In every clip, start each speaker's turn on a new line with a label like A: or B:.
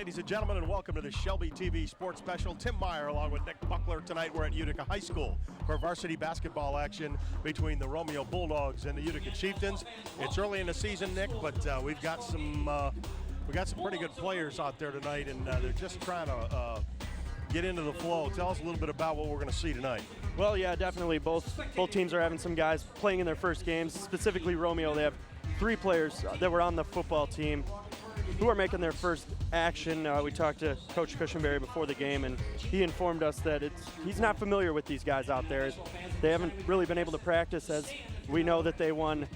A: ladies and gentlemen, and welcome to the Shelby TV Sports Special. Tim Meyer along with Nick Buckler. Tonight we're at Utica High School for varsity basketball action between the Romeo Bulldogs and the Utica Cheiftains. It's early in the season, Nick, but we've got some pretty good players out there tonight, and they're just trying to get into the flow. Tell us a little bit about what we're going to see tonight.
B: Well, yeah, definitely. Both teams are having some guys playing in their first games. Specifically, Romeo, they have 3 players that were on the football team who are making their first action. We talked to Coach Cushenberry before the game, and he informed us that he's not familiar with these guys out there. They haven't really been able to practice, as we know that they won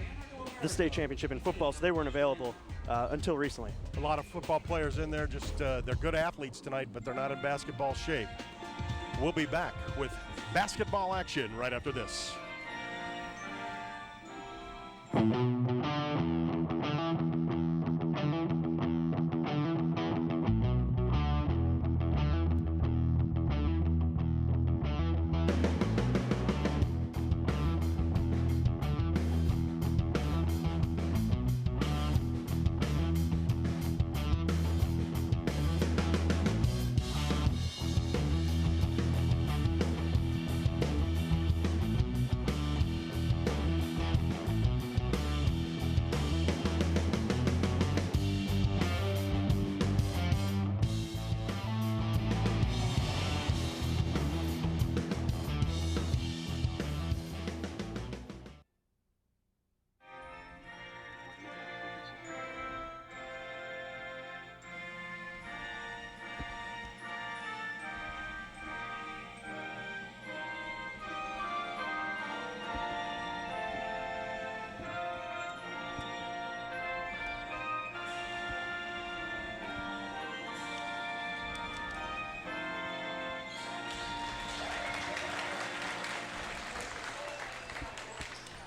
B: the state championship in football, so they weren't available until recently.
A: A lot of football players in there, just they're good athletes tonight, but they're not in basketball shape. We'll be back with basketball action right after this.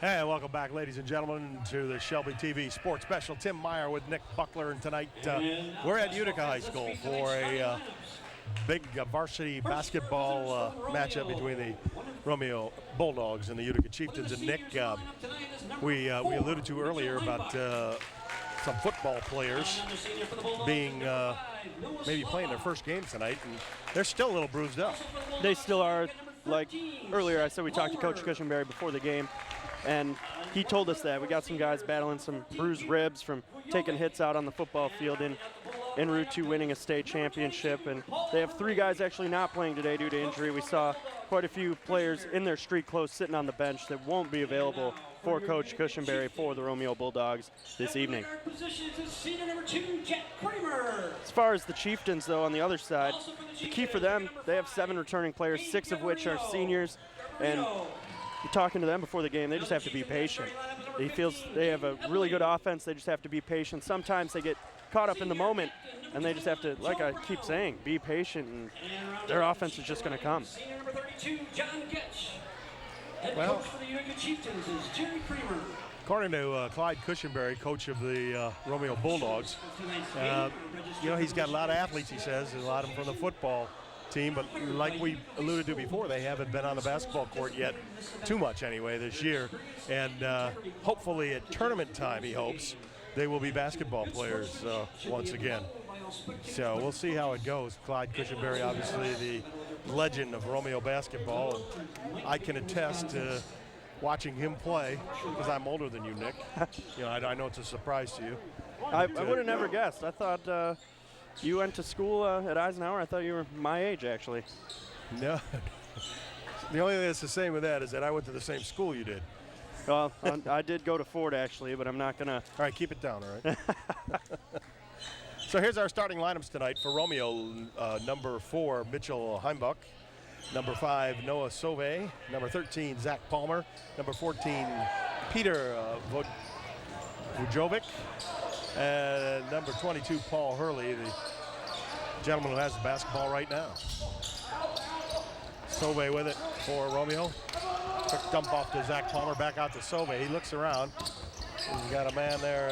A: Hey, welcome back, ladies and gentlemen, to the Shelby TV Sports Special. Tim Meyer with Nick Buckler, and tonight we're at Utica High School for a big varsity basketball matchup between the Romeo Bulldogs and the Utica Cheiftains. And Nick, we alluded to earlier about some football players being maybe playing their first game tonight, and they're still a little bruised up.
B: They still are. Like earlier, I said we talked to Coach Cushenberry before the game, and he told us that we got some guys battling some bruised ribs from taking hits out on the football field en route to winning a state championship. And they have 3 guys actually not playing today due to injury. We saw quite a few players in their street clothes sitting on the bench that won't be available for Coach Cushenberry for the Romeo Bulldogs this evening. As far as the Cheiftains, though, on the other side, the key for them, they have 7 returning players, 6 of which are seniors, and talking to them before the game, they just have to be patient. He feels they have a really good offense. They just have to be patient. Sometimes they get caught up in the moment, and they just have to, like I keep saying, be patient, and their offense is just going to come.
A: Well, according to Clyde Cushenberry, coach of the Romeo Bulldogs, he's got a lot of athletes, he says, and a lot of them from the football team, but like we alluded to before, they haven't been on the basketball court yet too much anyway this year, and hopefully at tournament time, he hopes, they will be basketball players once again. So we'll see how it goes. Clyde Cushenberry, obviously the legend of Romeo basketball, and I can attest to watching him play, because I'm older than you, Nick. I know it's a surprise to you.
B: I would have never guessed. I thought you went to school at Eisenhower. I thought you were my age, actually.
A: No. The only thing that's the same with that is that I went to the same school you did.
B: Well, I did go to Ford, actually, but I'm not going to.
A: All right, keep it down, all right? So here's our starting lineups tonight for Romeo. Number 4, Mitchell Heimbuck. Number 5, Noah Sauve. Number 13, Zach Palmer. Number 14, Peter Vujovic. And number 22, Paul Hurley, the gentleman who has the basketball right now. Sauve with it for Romeo. Quick dump off to Zach Palmer, back out to Sauve. He looks around. He's got a man there.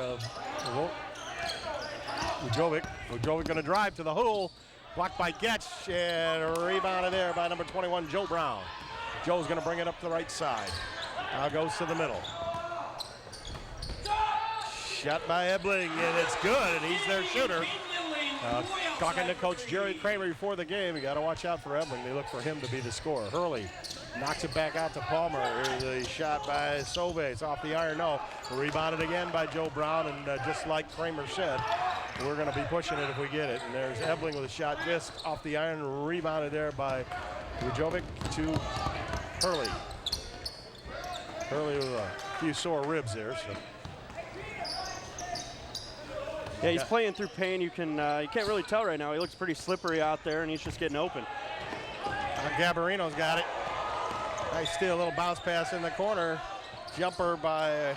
A: Vujovic. Vujovic going to drive to the hole. Blocked by Getch, and rebounded there by number 21, Joe Brown. Joe's going to bring it up to the right side. Now goes to the middle. Shot by Ebling, and it's good, and he's their shooter. Talking to Coach Jerry Kramer before the game, you got to watch out for Ebling. They look for him to be the scorer. Hurley knocks it back out to Palmer. Here's a shot by Sove. It's off the iron. No. Rebounded again by Joe Brown. And just like Kramer said, we're going to be pushing it if we get it. And there's Ebling with a shot just off the iron. Rebounded there by Rujovic to Hurley. Hurley with a few sore ribs there. So.
B: Yeah, he's playing through pain. You can't really tell right now. He looks pretty slippery out there, and he's just getting open.
A: Gabarino's got it. Nice steal, a little bounce pass in the corner. Jumper by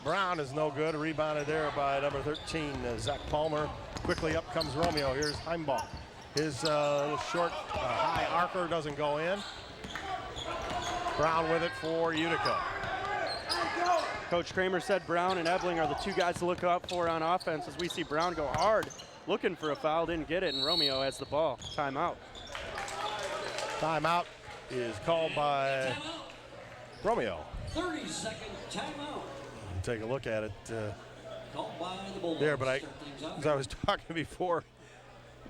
A: Brown is no good. Rebounded there by number 13, Zach Palmer. Quickly up comes Romeo. Here's Heimbach. His little short, high arcer doesn't go in. Brown with it for Utica.
B: Coach Kramer said Brown and Ebling are the two guys to look up for on offense as we see Brown go hard, looking for a foul, didn't get it, and Romeo has the ball. Timeout.
A: Timeout is called by Romeo.
C: 30-second timeout.
A: Take a look at it
C: Called by the Bulldogs.
A: there, but as I was talking before,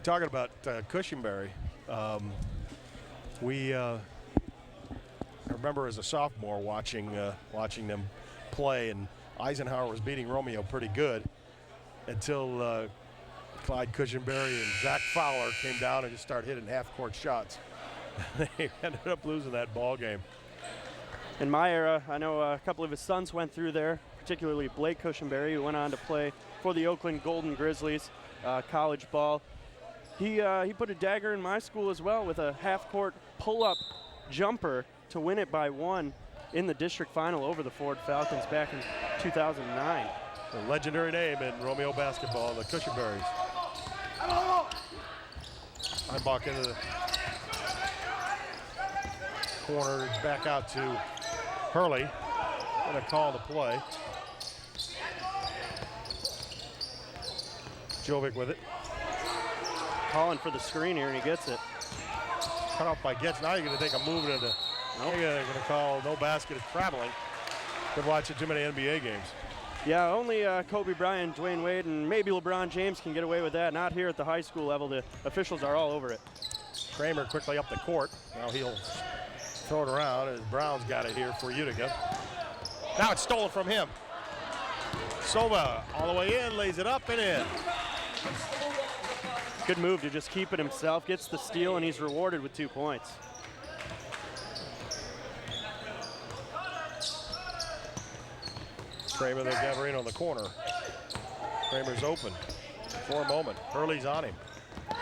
A: talking about Cushenberry, I remember as a sophomore watching them play, and Eisenhower was beating Romeo pretty good until Clyde Cushenberry and Zach Fowler came down and just started hitting half-court shots. They ended up losing that ball game.
B: In my era, I know a couple of his sons went through there, particularly Blake Cushenberry, who went on to play for the Oakland Golden Grizzlies, college ball. He put a dagger in my school as well with a half-court pull-up jumper to win it by 1 in the district final over the Ford Falcons back in 2009.
A: A legendary name in Romeo basketball, the Cushenberries. Heimbach into the corner, back out to Hurley. Gonna call the play. Jovic with it.
B: Calling for the screen here, and he gets it.
A: Cut off by Getz. Now you're gonna take a move into. Nope. They're gonna call no basket is traveling. Been watching too many NBA games.
B: Yeah, only Kobe Bryant, Dwayne Wade, and maybe LeBron James can get away with that. Not here at the high school level. The officials are all over it.
A: Kramer quickly up the court. Now he'll throw it around as Brown's got it here for Utica. Now it's stolen from him. Sova all the way in, lays it up and in.
B: Good move to just keep it himself. Gets the steal, and he's rewarded with 2 points.
A: Kramer, there's Gabarino in the corner. Kramer's open for a moment. Hurley's on him.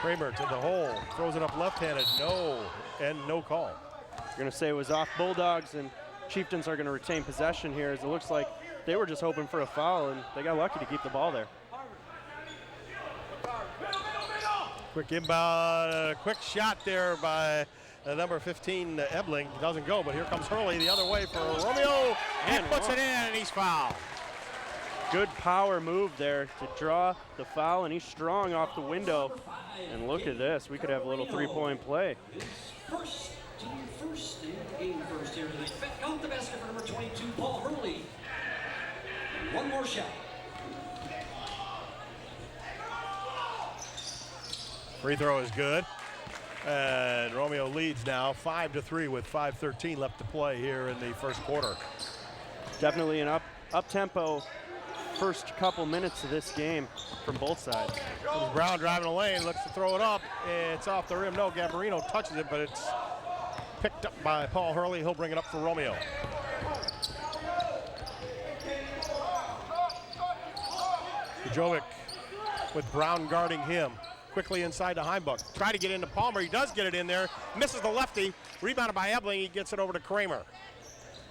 A: Kramer to the hole, throws it up left-handed, no call.
B: You're gonna say it was off Bulldogs, and Cheiftains are gonna retain possession here, as it looks like they were just hoping for a foul, and they got lucky to keep the ball there.
A: Quick inbound, quick shot there by number 15, Ebling. Doesn't go, but here comes Hurley the other way for Romeo, and puts it in, and he's fouled.
B: Good power move there to draw the foul, and he's strong off the window. And look at this, we could have a little three-point play.
C: First in the game first here. They count the basket for number 22, Paul Hurley. One more shot.
A: Free throw is good. And Romeo leads now 5-3 with 5:13 left to play here in the first quarter.
B: Definitely an up-tempo first couple minutes of this game from both sides.
A: Brown driving the lane, looks to throw it up. It's off the rim. No, Gabarino touches it, but it's picked up by Paul Hurley. He'll bring it up for Romeo. Jovic with Brown guarding him. Quickly inside to Heimbach. Try to get into Palmer. He does get it in there. Misses the lefty. Rebounded by Ebling. He gets it over to Kramer.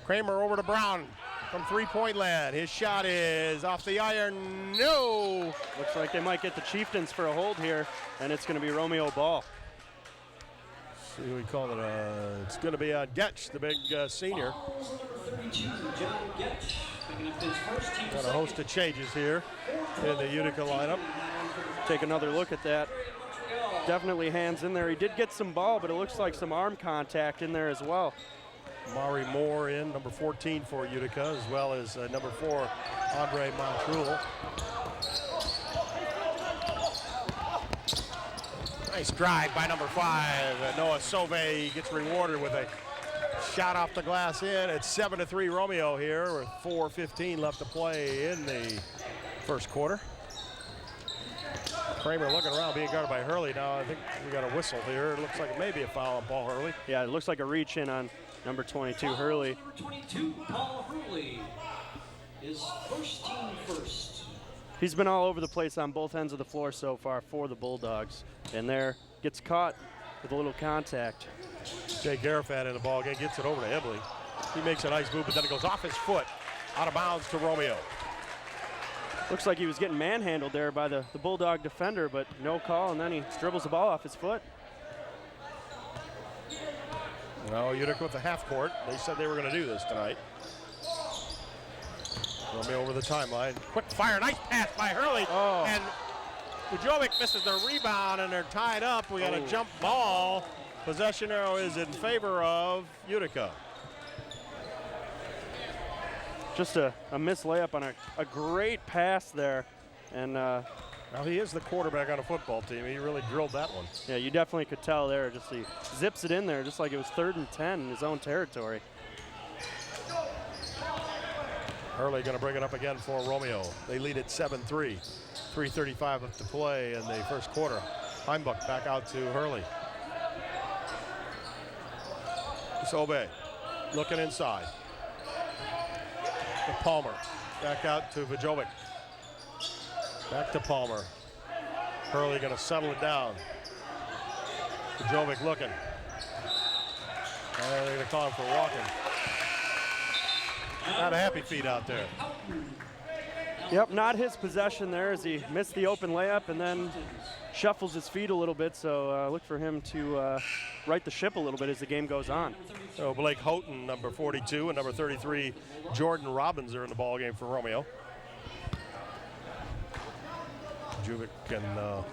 A: Kramer over to Brown from three-point land. His shot is off the iron. No!
B: Looks like they might get the Cheiftains for a hold here, and it's going to be Romeo ball.
A: See who we call it. It's going to be Getch, the big senior. Got a host of changes here in the Utica lineup.
B: Take another look at that. Definitely hands in there. He did get some ball, but it looks like some arm contact in there as well.
A: Maury Moore in, number 14 for Utica, as well as number 4, Andre Montreuil. Nice drive by number 5. Noah Sauvé gets rewarded with a shot off the glass in. It's 7-3 Romeo here with 4:15 left to play in the first quarter. Kramer looking around, being guarded by Hurley. Now I think we got a whistle here. It looks like it may be a foul on Paul Hurley.
B: Yeah, it looks like a reach in on number 22, Hurley.
C: Number 22, Paul Hurley, is first team first.
B: He's been all over the place on both ends of the floor so far for the Bulldogs. And there, gets caught with a little contact.
A: Jake Garifat in the ball game, gets it over to Ebley. He makes a nice move, but then it goes off his foot, out of bounds to Romeo.
B: Looks like he was getting manhandled there by the Bulldog defender, but no call, and then he dribbles the ball off his foot.
A: Well, Utica with the half court. They said they were going to do this tonight. Romeo over the timeline. Quick fire, nice pass by Hurley.
B: Oh.
A: And Bujovic misses the rebound, and they're tied up. We got a jump ball. Possession arrow is in favor of Utica.
B: Just a missed layup on a great pass there. And
A: Now he is the quarterback on a football team. He really drilled that one.
B: yeah, you definitely could tell there. Just he zips it in there just like it was 3rd and 10 in his own territory.
A: Hurley going to bring it up again for Romeo. They lead at 7-3. 3:35 left to play in the first quarter. Heimbuck back out to Hurley. Sauvé looking inside. To Palmer. Back out to Bujovic. Back to Palmer. Hurley going to settle it down. Bujovic looking. They're going to call him for walking. Not a happy feet out there.
B: Yep, not his possession there as he missed the open layup and then shuffles his feet a little bit. So look for him to right the ship a little bit as the game goes on.
A: So Blake Houghton, number 42, and number 33, Jordan Robbins are in the ball game for Romeo. Juvic and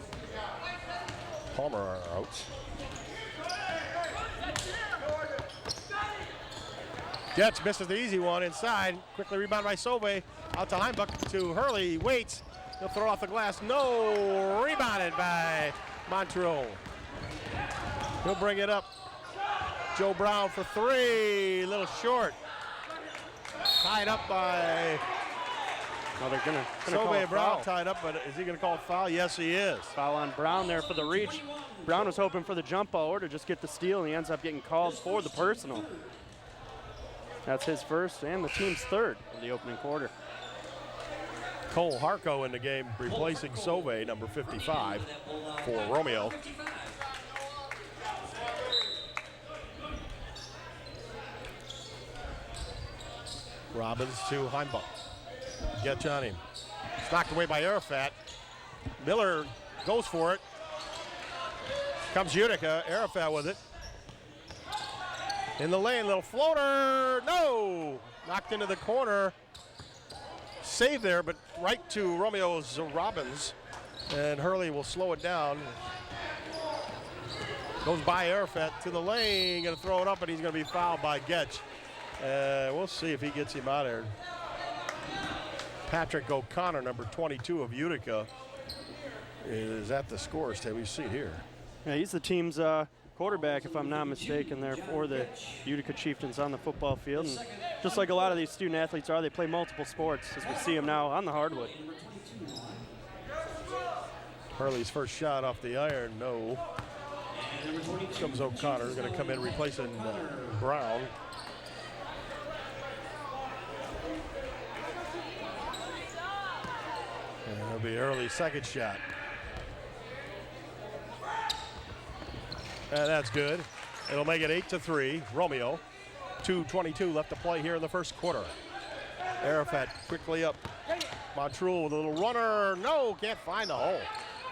A: Palmer are out. Getz misses the easy one inside. Quickly rebounded by Sauvé. Out to Heimbuck to Hurley. He waits. He'll throw off the glass. No. Rebounded by Montreux. He'll bring it up. Joe Brown for 3. A little short. Tied up by
B: Oh, they're gonna call a
A: Sauvé. Brown
B: foul.
A: tied up, but is he gonna call a foul? Yes, he is.
B: Foul on Brown there for the reach. Brown was hoping for the jump ball or to just get the steal, and he ends up getting called for the personal. That's his first and the team's 3rd of the opening quarter.
A: Cole Harko in the game, replacing Sauvé, number 55, for Romeo. Robbins to Heimbuck. Gets on him. It's knocked away by Arafat. Miller goes for it. Comes Utica. Arafat with it. In the lane, little floater. No! Knocked into the corner. Save there, but right to Romeo's Robbins. And Hurley will slow it down. Goes by Arafat to the lane. Going to throw it up, and he's going to be fouled by Getch. We'll see if he gets him out of there. Patrick O'Connor, number 22 of Utica, is at the scores table. You see it here.
B: Yeah, he's the team's quarterback, if I'm not mistaken, there for the Utica Cheiftains on the football field. And just like a lot of these student athletes are, they play multiple sports, as we see them now on the hardwood.
A: Hurley's first shot off the iron, no. Comes O'Connor, going to come in replacing Brown. And it'll be Hurley's second shot. And that's good. It'll make it 8-3, Romeo. 2:22 left to play here in the first quarter. Arafat quickly up. Montreux with a little runner. No, can't find the hole.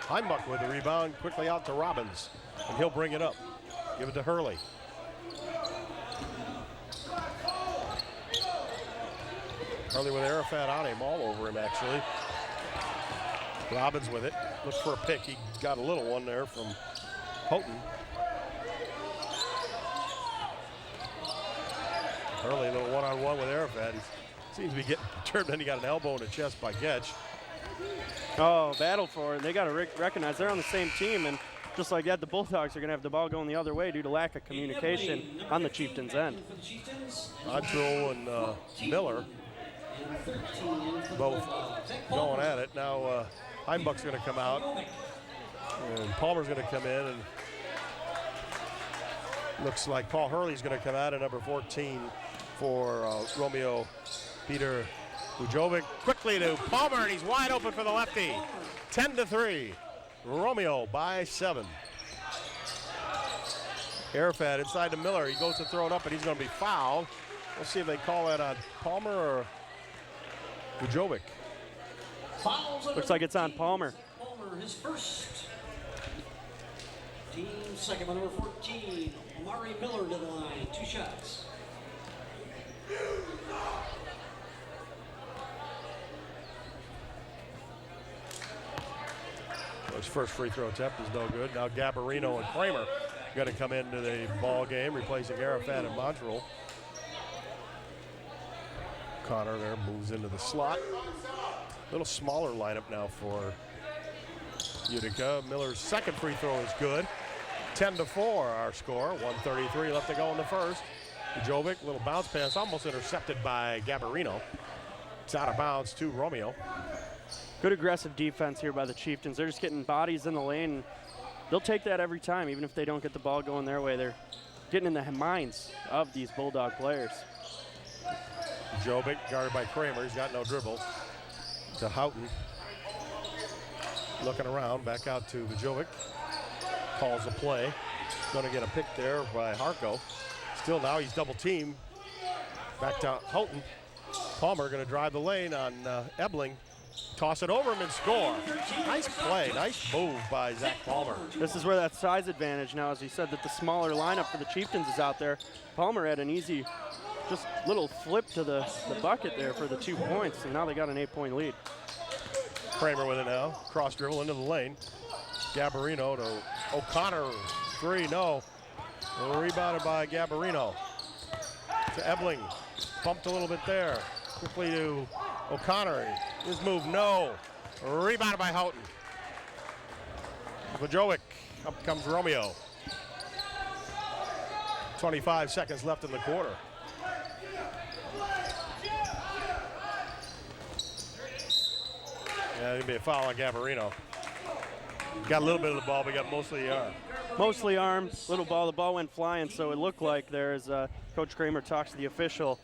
A: Heimbuck with the rebound, quickly out to Robbins. And he'll bring it up. Give it to Hurley. Hurley with Arafat on him, all over him actually. Robbins with it. Looks for a pick. He got a little one there from Houghton. Hurley, a little one-on-one with Arafat. He seems to be getting perturbed. Then he got an elbow in the chest by Getch.
B: Oh, battle for it. They got to recognize they're on the same team, and just like that, the Bulldogs are going to have the ball going the other way due to lack of communication on the Cheiftains' end.
A: Montrell and Miller both going at it. Now Heimbach's going to come out, and Palmer's going to come in, and looks like Paul Hurley's going to come out at number 14 for Romeo. Peter Bujovic quickly to Palmer, and he's wide open for the lefty. 10-3. Romeo by 7. Arafat inside to Miller. He goes to throw it up, and he's going to be fouled. We'll see if they call that on Palmer or Bujovic.
B: Looks like it's on Palmer.
C: Palmer, his first. Team second by number 14. Amari Miller to the line. 2 shots.
A: His first free throw attempt is no good. Now Gabarino and Kramer going to come into the ball game, replacing Arafat and Montrell. Connor there moves into the slot. A little smaller lineup now for Utica. Miller's second free throw is good. 10-4 our score. 1:33 left to go in the first. Bujovic, little bounce pass, almost intercepted by Gabarino. It's out of bounds to Romeo.
B: Good aggressive defense here by the Cheiftains. They're just getting bodies in the lane. They'll take that every time, even if they don't get the ball going their way. They're getting in the minds of these Bulldog players.
A: Bujovic guarded by Kramer. He's got no dribble. To Houghton. Looking around, back out to Bujovic. Calls a play. Going to get a pick there by Harko. Still now he's double teamed. Back to Houghton. Palmer going to drive the lane on Ebling. Toss it over him and score. Nice play, nice move by Zach Palmer.
B: This is where that size advantage now, as he said that the smaller lineup for the Cheiftains is out there. Palmer had an easy, just little flip to the bucket there for the 2 points, and now they got an 8-point lead.
A: Kramer with it now, cross dribble into the lane. Gabarino to O'Connor, 3, no. Rebounded by Gabarino. To Ebling, bumped a little bit there. Quickly to O'Connor, his move, no. Rebounded by Houghton. Bujovic, up comes Romeo. 25 seconds left in the quarter. Yeah, there'll be a foul on Gabarino. Got a little bit of the ball, but got mostly arm.
B: Mostly arm, little ball. The ball went flying, so it looked like there's Coach Kramer talks to the official.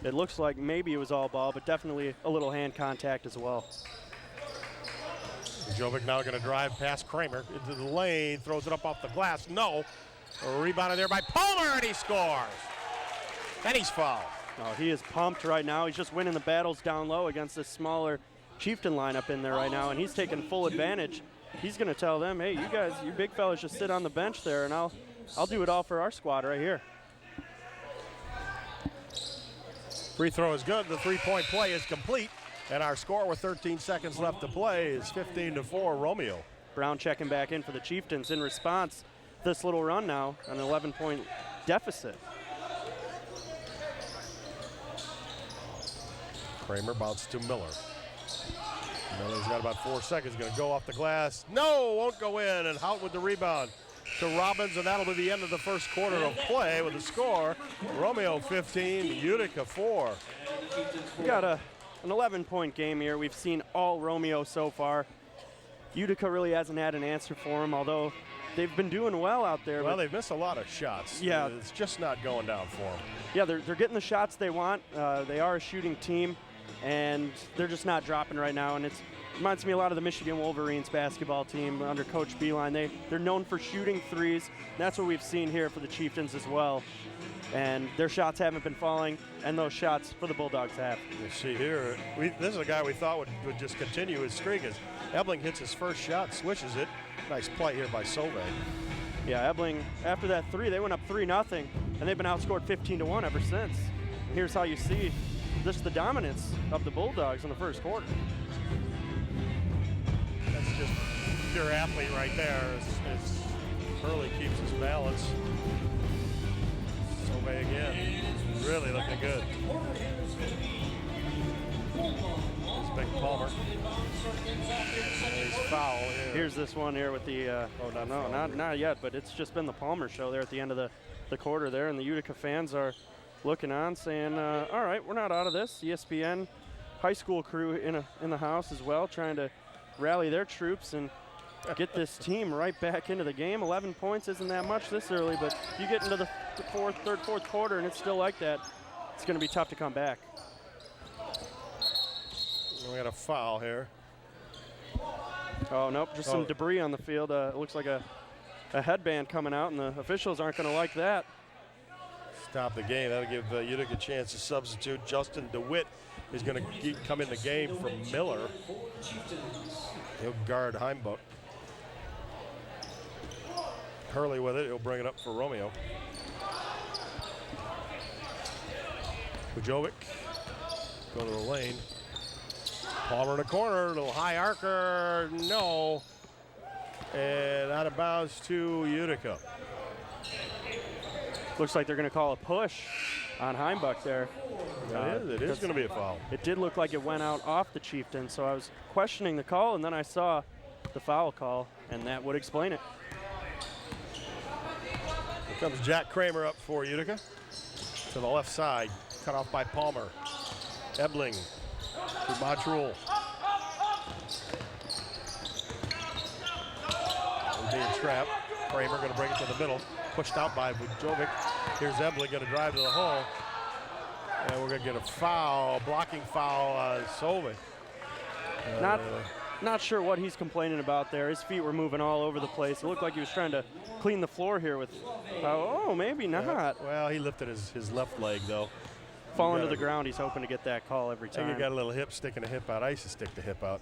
B: It looks like maybe it was all ball, but definitely a little hand contact as well.
A: Bujovic now going to drive past Kramer into the lane, throws it up off the glass. No. Rebounded there by Palmer, and he scores. And he's fouled.
B: Oh, he is pumped right now. He's just winning the battles down low against this smaller Cheiftain lineup in there right now, and he's taking full advantage. He's going to tell them, hey, you guys, you big fellas just sit on the bench there, and I'll do it all for our squad right here.
A: Free throw is good. The three-point play is complete. And our score with 13 seconds left to play is 15-4 Romeo.
B: Brown checking back in for the Cheiftains in response to this little run now, an 11-point deficit.
A: Kramer bounces to Miller. Miller's got about 4 seconds, going to go off the glass. No, won't go in, and Hout with the rebound to Robbins, and that'll be the end of the first quarter of play with the score. Romeo 15, Utica 4.
B: We got an 11-point game here. We've seen all Romeo so far. Utica really hasn't had an answer for them, although they've been doing well out there.
A: Well, they've missed a lot of shots.
B: Yeah.
A: It's just not going down for them.
B: Yeah, they're getting the shots they want. They are a shooting team, and they're just not dropping right now. And it reminds me a lot of the Michigan Wolverines basketball team under Coach Beeline. They're known for shooting threes. That's what we've seen here for the Cheiftains as well. And their shots haven't been falling, and those shots for the Bulldogs have.
A: You see here, this is a guy we thought would just continue his streak as Ebling hits his first shot, swishes it. Nice play here by Solveig.
B: Yeah, Ebling, after that three, they went up 3-0, and they've been outscored 15-1 ever since. And here's how you see just the dominance of the Bulldogs in the first quarter.
A: That's just pure athlete right there as Hurley keeps his balance. Solveig again, really looking good. big Palmer. He's foul here.
B: Here's this one here with the, not yet, but it's just been the Palmer show there at the end of the quarter there, and the Utica fans are looking on saying, all right, we're not out of this. ESPN high school crew in the house as well, trying to rally their troops and get this team right back into the game. 11 points isn't that much this early, but you get into the third, fourth quarter and it's still like that, it's going to be tough to come back.
A: We got a foul here.
B: Oh, nope, just some debris on the field. It looks like a headband coming out, and the officials aren't going to like that.
A: Stop the game. That'll give Utica a chance to substitute. Justin DeWitt is going to come in the game for Miller. He'll guard Heimbuck. Hurley with it. He'll bring it up for Romeo. Bujovic go to the lane. Palmer in the corner. Little high arcer. No. And out of bounds to Utica.
B: Looks like they're going to call a push on Heimbuck there.
A: It is going to be a foul.
B: It did look like it went out off the Cheiftains, so I was questioning the call, and then I saw the foul call, and that would explain it.
A: Here comes Jack Kramer up for Utica. To the left side, cut off by Palmer. Ebling to Montrul. Being trapped. Kramer going to bring it to the middle. Pushed out by Bujovic. Here's Ebling going to drive to the hole. And we're going to get a foul, blocking foul on Solvay.
B: Not sure what he's complaining about there. His feet were moving all over the place. It looked like he was trying to clean the floor here with, maybe not.
A: Yeah. Well, he lifted his left leg, though.
B: Falling to the ground, he's hoping to get that call every time.
A: I think you got a little hip sticking the hip out. I used to stick the hip out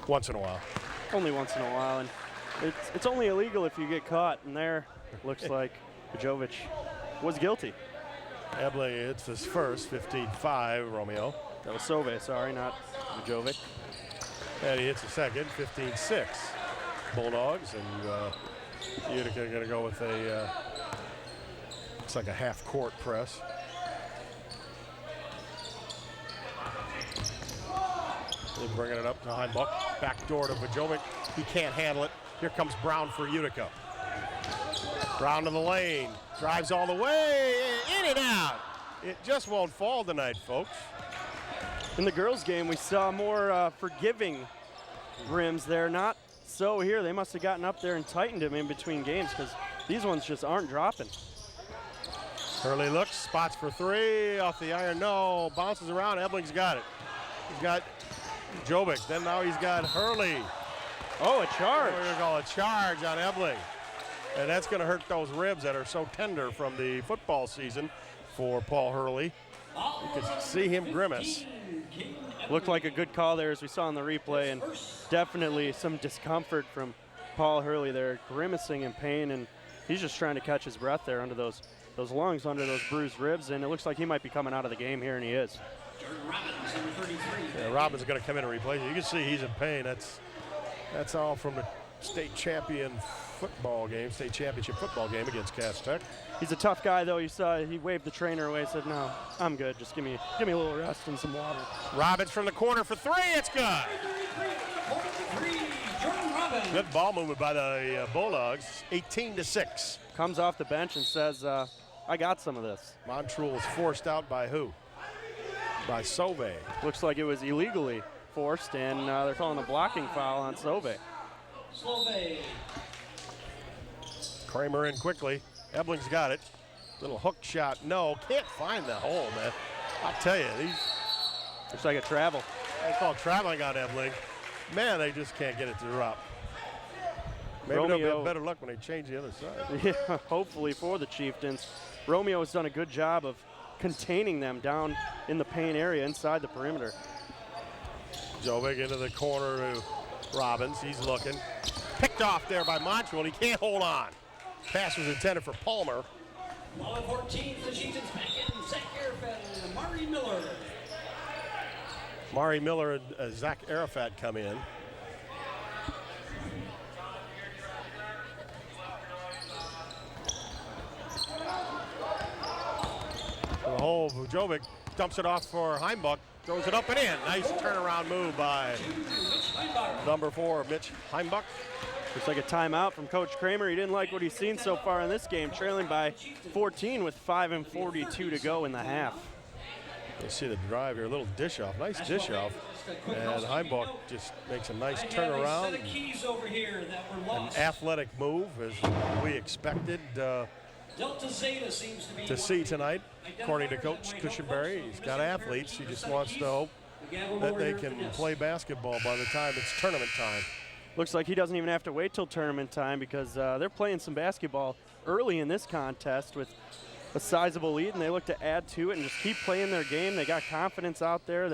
A: once in a while.
B: Only once in a while, and it's only illegal if you get caught, and there looks like Bujovic was guilty.
A: Ebling hits his first, 15-5, Romeo.
B: That was Sove, sorry, not Bujovic.
A: And he hits a second, 15-6. Bulldogs, and Utica going to go with a, looks like a half-court press. They're bringing it up to Heimbuck. Back door to Bujovic. He can't handle it. Here comes Brown for Utica. Brown to the lane. Drives all the way. In and out. It just won't fall tonight, folks.
B: In the girls' game, we saw more forgiving rims there. Not so here. They must have gotten up there and tightened them in between games because these ones just aren't dropping.
A: Hurley looks, spots for three. Off the iron, no. Bounces around. Ebling's got it. He's got Jovic. Then now he's got Hurley.
B: Oh, a charge.
A: We're going to call a charge on Ebling. And that's going to hurt those ribs that are so tender from the football season for Paul Hurley. You can see him grimace.
B: Looked like a good call there as we saw in the replay, and definitely some discomfort from Paul Hurley there, grimacing in pain, and he's just trying to catch his breath there under those lungs, under those bruised ribs, and it looks like he might be coming out of the game here, and he is.
A: Yeah, Robbins is going to come in and replace him. You can see he's in pain. That's all from the state championship football game against Cass Tech.
B: He's a tough guy, though. You saw he waved the trainer away, said, "No, I'm good. Just give me a little rest and some water."
A: Robbins from the corner for three. It's good. Good ball movement by the Bulldogs. 18-6.
B: Comes off the bench and says, "I got some of this."
A: Montrul is forced out by who? By Sove.
B: Looks like it was illegally forced, and they're calling a blocking foul on Sove.
A: Kramer in quickly. Ebling's got it. Little hook shot. No, can't find the hole, man. I'll tell you, these.
B: Looks like a travel.
A: They call traveling on Ebling. Man, they just can't get it to drop. Maybe they'll get better luck when they change the other side.
B: Yeah, hopefully for the Cheiftains. Romeo has done a good job of containing them down in the paint area inside the perimeter.
A: Jovic into the corner to Robbins. He's looking. Picked off there by Montrul, and he can't hold on. Pass was intended for Palmer.
C: Ball at 14 for the Cheiftains. Back in, Zach Arafat and Mari Miller.
A: Mari Miller and Zach Arafat come in. the hole. Vujovic dumps it off for Heimbuck. Throws it up and in. Nice turnaround move by number 4, Mitch Heimbuck.
B: Looks like a timeout from Coach Kramer. He didn't like what he's seen so far in this game, trailing by 14 with 5:42 to go in the half.
A: You see the drive here, a little dish off, nice dish off. And Heimbuck just makes a nice turnaround. An athletic move, as we expected to see tonight. According to Coach Cushenberry, he's got athletes. He just wants to hope that they can play basketball by the time it's tournament time.
B: Looks like he doesn't even have to wait till tournament time, because they're playing some basketball early in this contest with a sizable lead, and they look to add to it and just keep playing their game. They got confidence out there.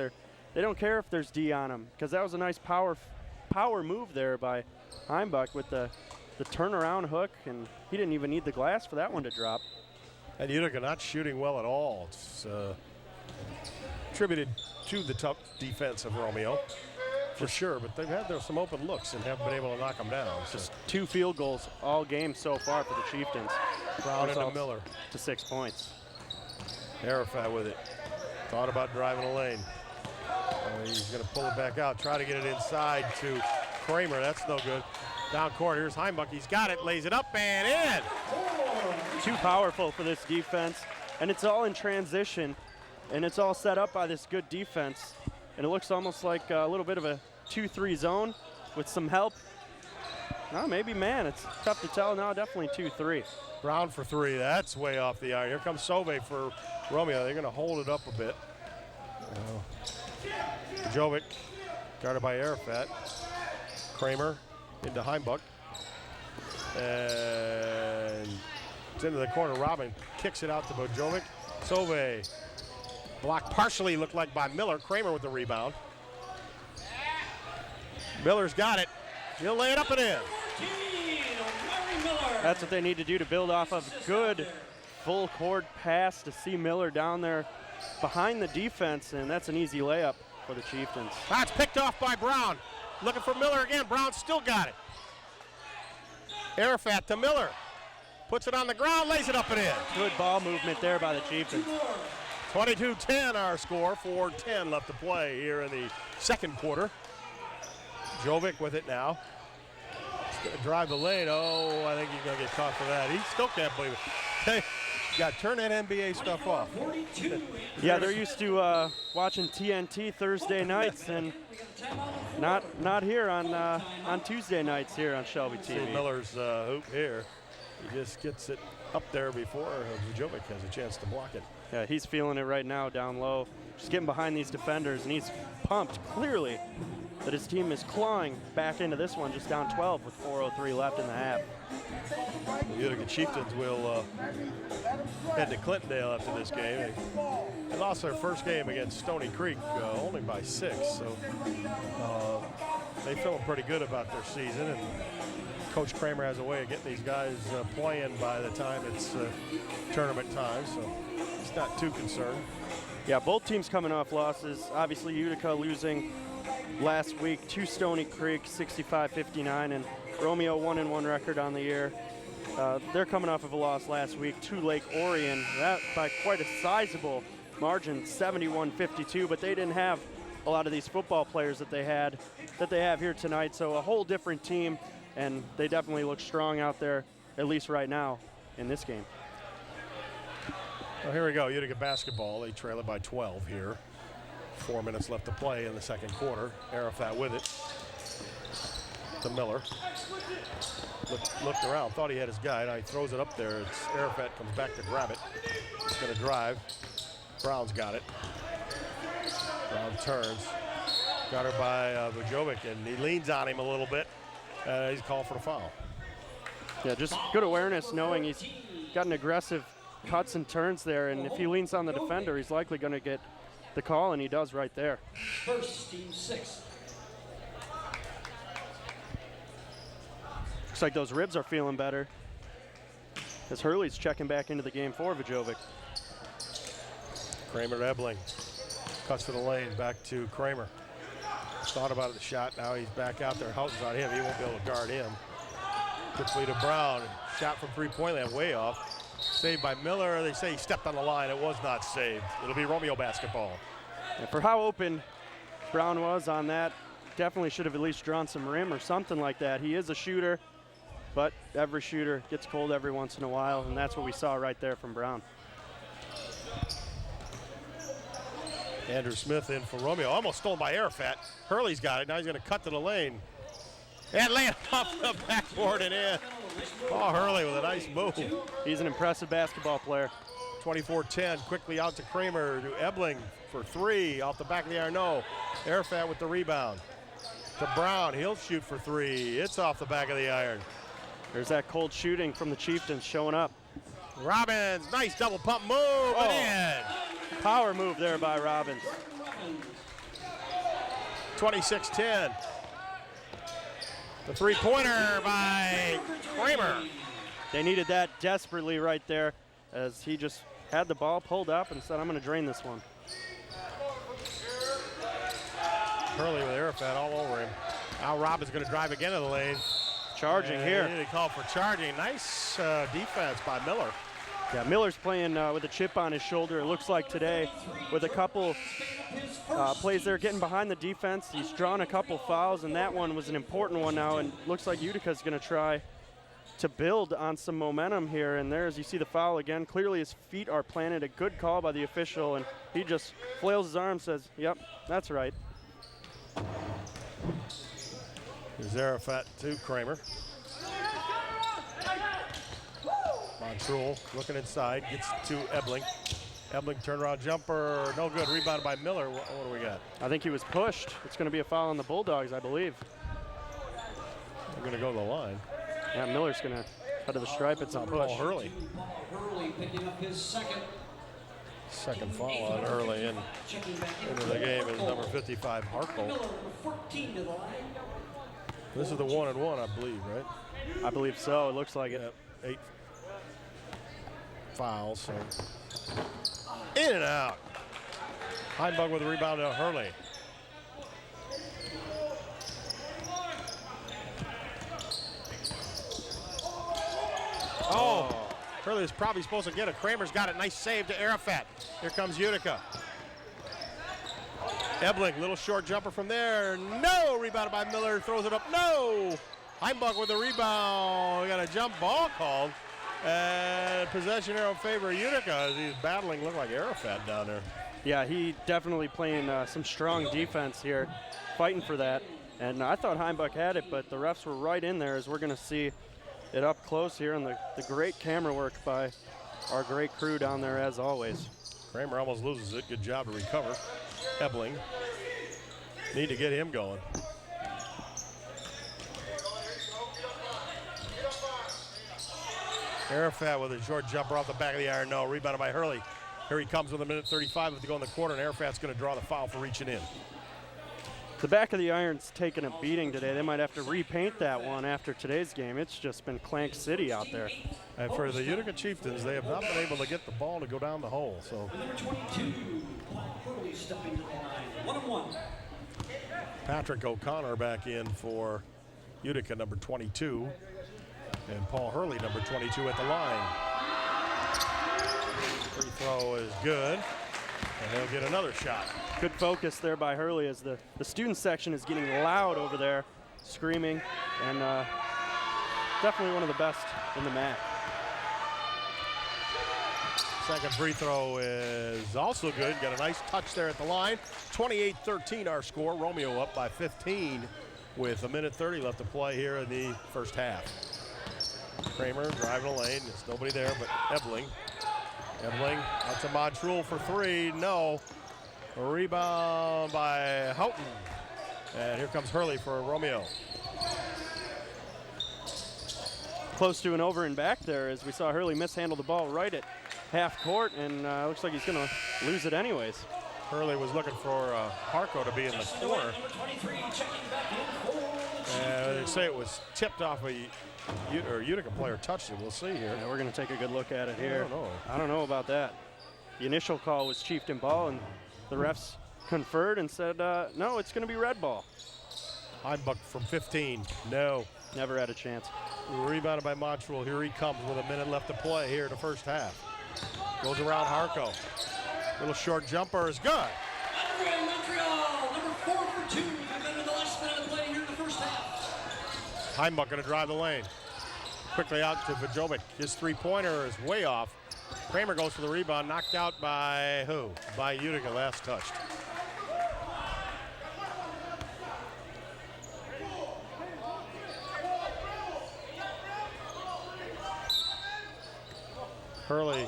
B: They don't care if there's D on them, because that was a nice power move there by Heimbuck with the turnaround hook, and he didn't even need the glass for that one to drop.
A: And Utica not shooting well at all. It's attributed to the tough defense of Romeo, for sure, but they've had some open looks and haven't been able to knock them down.
B: Just 2 field goals all game so far for the Cheiftains.
A: Brown into Miller.
B: To 6 points.
A: Arafat with it. Thought about driving a lane. He's going to pull it back out, try to get it inside to Kramer. That's no good. Down court, here's Heimbuck. He's got it, lays it up and in.
B: Too powerful for this defense, and it's all in transition, and it's all set up by this good defense. And it looks almost like a little bit of a 2-3 zone with some help. No, maybe man, it's tough to tell now. Definitely 2-3.
A: Brown for 3. That's way off the iron. Here comes Sove for Romeo. They're going to hold it up a bit. Jovic guarded by Arafat. Kramer into Heimbuck. And it's into the corner. Robin kicks it out to Bojovic. Sove blocked partially, looked like by Miller. Kramer with the rebound. Miller's got it. He'll lay it up and in.
B: That's what they need to do to build off of good full court pass to see Miller down there behind the defense, and that's an easy layup for the Cheiftains.
A: That's picked off by Brown. Looking for Miller again. Brown still got it. Arafat to Miller. Puts it on the ground, lays it up and in.
B: Good ball movement there by the Cheiftains.
A: 22-10 our score. 4:10 left to play here in the second quarter. Jovic with it now. He's going to drive the lane. Oh, I think he's going to get caught for that. He still can't believe it. Hey, got to turn that NBA stuff off.
B: Yeah, they're used to watching TNT Thursday nights, and not here on Tuesday nights here on Shelby TV.
A: See Miller's hoop here. He just gets it up there before Vujovic has a chance to block it.
B: Yeah, he's feeling it right now down low. Just getting behind these defenders, and he's pumped clearly that his team is clawing back into this one, just down 12 with 4:03 left in the half.
A: The Utica Cheiftains will head to Clintondale after this game. They lost their first game against Stony Creek only by 6, so they feel pretty good about their season, and Coach Kramer has a way of getting these guys playing by the time it's tournament time, so he's not too concerned.
B: Yeah, both teams coming off losses. Obviously, Utica losing last week to Stony Creek, 65-59, and Romeo 1-1 record on the year. They're coming off of a loss last week to Lake Orion, that by quite a sizable margin, 71-52, but they didn't have a lot of these football players that they have here tonight, so a whole different team, and they definitely look strong out there, at least right now in this game.
A: Well, here we go, Utica basketball. They trail it by 12 here. 4 minutes left to play in the second quarter. Arafat with it to Miller. Looked around, thought he had his guy. Now he throws it up there. Arafat comes back to grab it. He's going to drive. Brown's got it. Brown turns. Got her by Vujovic, and he leans on him a little bit. He's called for the foul.
B: Yeah, just good awareness, knowing he's got an aggressive cuts and turns there, and if he leans on the defender, he's likely going to get the call, and he does right there.
C: First, team 6.
B: Looks like those ribs are feeling better, as Hurley's checking back into the game for Vujovic.
A: Kramer Ebling cuts to the lane, back to Kramer. Thought about the shot, now he's back out there. Houghton's on him, he won't be able to guard him. Quickly to Brown, shot from three-point land, way off. Saved by Miller. They say he stepped on the line. It was not saved. It'll be Romeo basketball.
B: And for how open Brown was on that, definitely should have at least drawn some rim or something like that. He is a shooter, but every shooter gets cold every once in a while, and that's what we saw right there from Brown.
A: Andrew Smith in for Romeo. Almost stolen by Arafat. Hurley's got it. Now he's going to cut to the lane. And lay it off the backboard and in. Paul Hurley with a nice move.
B: He's an impressive basketball player.
A: 24-10, quickly out to Kramer, to Ebling for three, off the back of the iron, no. Arafat with the rebound. To Brown, he'll shoot for three. It's off the back of the iron.
B: There's that cold shooting from the Cheiftains showing up.
A: Robbins, nice double pump move, and in.
B: Power move there by Robbins.
A: 26-10. The three-pointer by Kramer.
B: They needed that desperately right there, as he just had the ball pulled up and said, I'm going to drain this one.
A: Hurley with Arafat all over him. Now Robbins going to drive again in the lane.
B: Charging here.
A: They call for charging. Nice defense by Miller.
B: Yeah, Miller's playing with a chip on his shoulder, it looks like today, with a couple plays there getting behind the defense. He's drawn a couple fouls, and that one was an important one now, and looks like Utica's going to try to build on some momentum here. And there, as you see the foul again, clearly his feet are planted. A good call by the official, and he just flails his arm, says, yep, that's right.
A: Here's Arafat to Kramer. Montrul looking inside, gets to Ebling. Ebling turnaround jumper, no good. Rebounded by Miller. What do we got?
B: I think he was pushed. It's going to be a foul on the Bulldogs, I believe.
A: We're going to go to the line.
B: Yeah, Miller's going to cut to the stripe. It's a push.
A: Paul Hurley.
C: Hurley picking up his second
A: Foul on Hurley, and into the game is number 55, Harkle.
C: Miller, 14 to the line.
A: This is the 1-and-1, I believe, right?
B: I believe so. It looks like it.
A: Yep, 8 fouls. So. In and out. Heinbug with the rebound to Hurley. Oh, Hurley is probably supposed to get it. Kramer's got it. Nice save to Arafat. Here comes Utica. Ebling, little short jumper from there. No, rebounded by Miller. Throws it up. No. Heinbug with the rebound. We got a jump ball called. And possession arrow in favor of Utica as he's battling. Look like Arafat down there.
B: Yeah, he definitely playing some strong defense here, fighting for that. And I thought Heinbug had it, but the refs were right in there, as we're going to see it up close here, and the great camera work by our great crew down there as always.
A: Kramer almost loses it. Good job to recover. Ebling. Need to get him going. Arafat with a short jumper off the back of the iron. No, rebounded by Hurley. Here he comes with a minute 35 left to go in the quarter, and Arafat's going to draw the foul for reaching in.
B: The back of the iron's taking a beating today. They might have to repaint that one after today's game. It's just been Clank City out there.
A: And for the Utica Cheiftains, they have not been able to get the ball to go down the hole. So
C: Number 22, Paul Hurley stepping to the line. 1-on-1.
A: Patrick O'Connor back in for Utica, number 22. And Paul Hurley, number 22, at the line. Free throw is good. And he'll get another shot.
B: Good focus there by Hurley, as the student section is getting loud over there, screaming, and definitely one of the best in the MAC.
A: Second free throw is also good. Got a nice touch there at the line. 28-13 our score. Romeo up by 15 with a minute 30 left to play here in the first half. Kramer driving the lane. There's nobody there but Ebling. Ebling out to Montrul for three. No. A rebound by Houghton. And here comes Hurley for Romeo.
B: Close to an over and back there, as we saw Hurley mishandle the ball right at half court, and looks like he's going to lose it anyways.
A: Hurley was looking for Harko to be in the corner. They say it was tipped off a Utica player touched it. We'll see here.
B: Yeah, we're going to take a good look at it here.
A: I don't know.
B: I don't know about that. The initial call was Chieftain ball, and the refs conferred and said, no, it's going to be red ball.
A: Heinbuck from 15. No.
B: Never had a chance.
A: Rebounded by Montreal. Here he comes with a minute left to play here in the first half. Goes around Harko. Little short jumper is good.
C: Andre Montreal, number 4 for 2. Into the last minute of play here in the first half.
A: Heimbach going to drive the lane. Quickly out to Vajovic. His three-pointer is way off. Kramer goes for the rebound, knocked out by who? By Utica, last touched. Hurley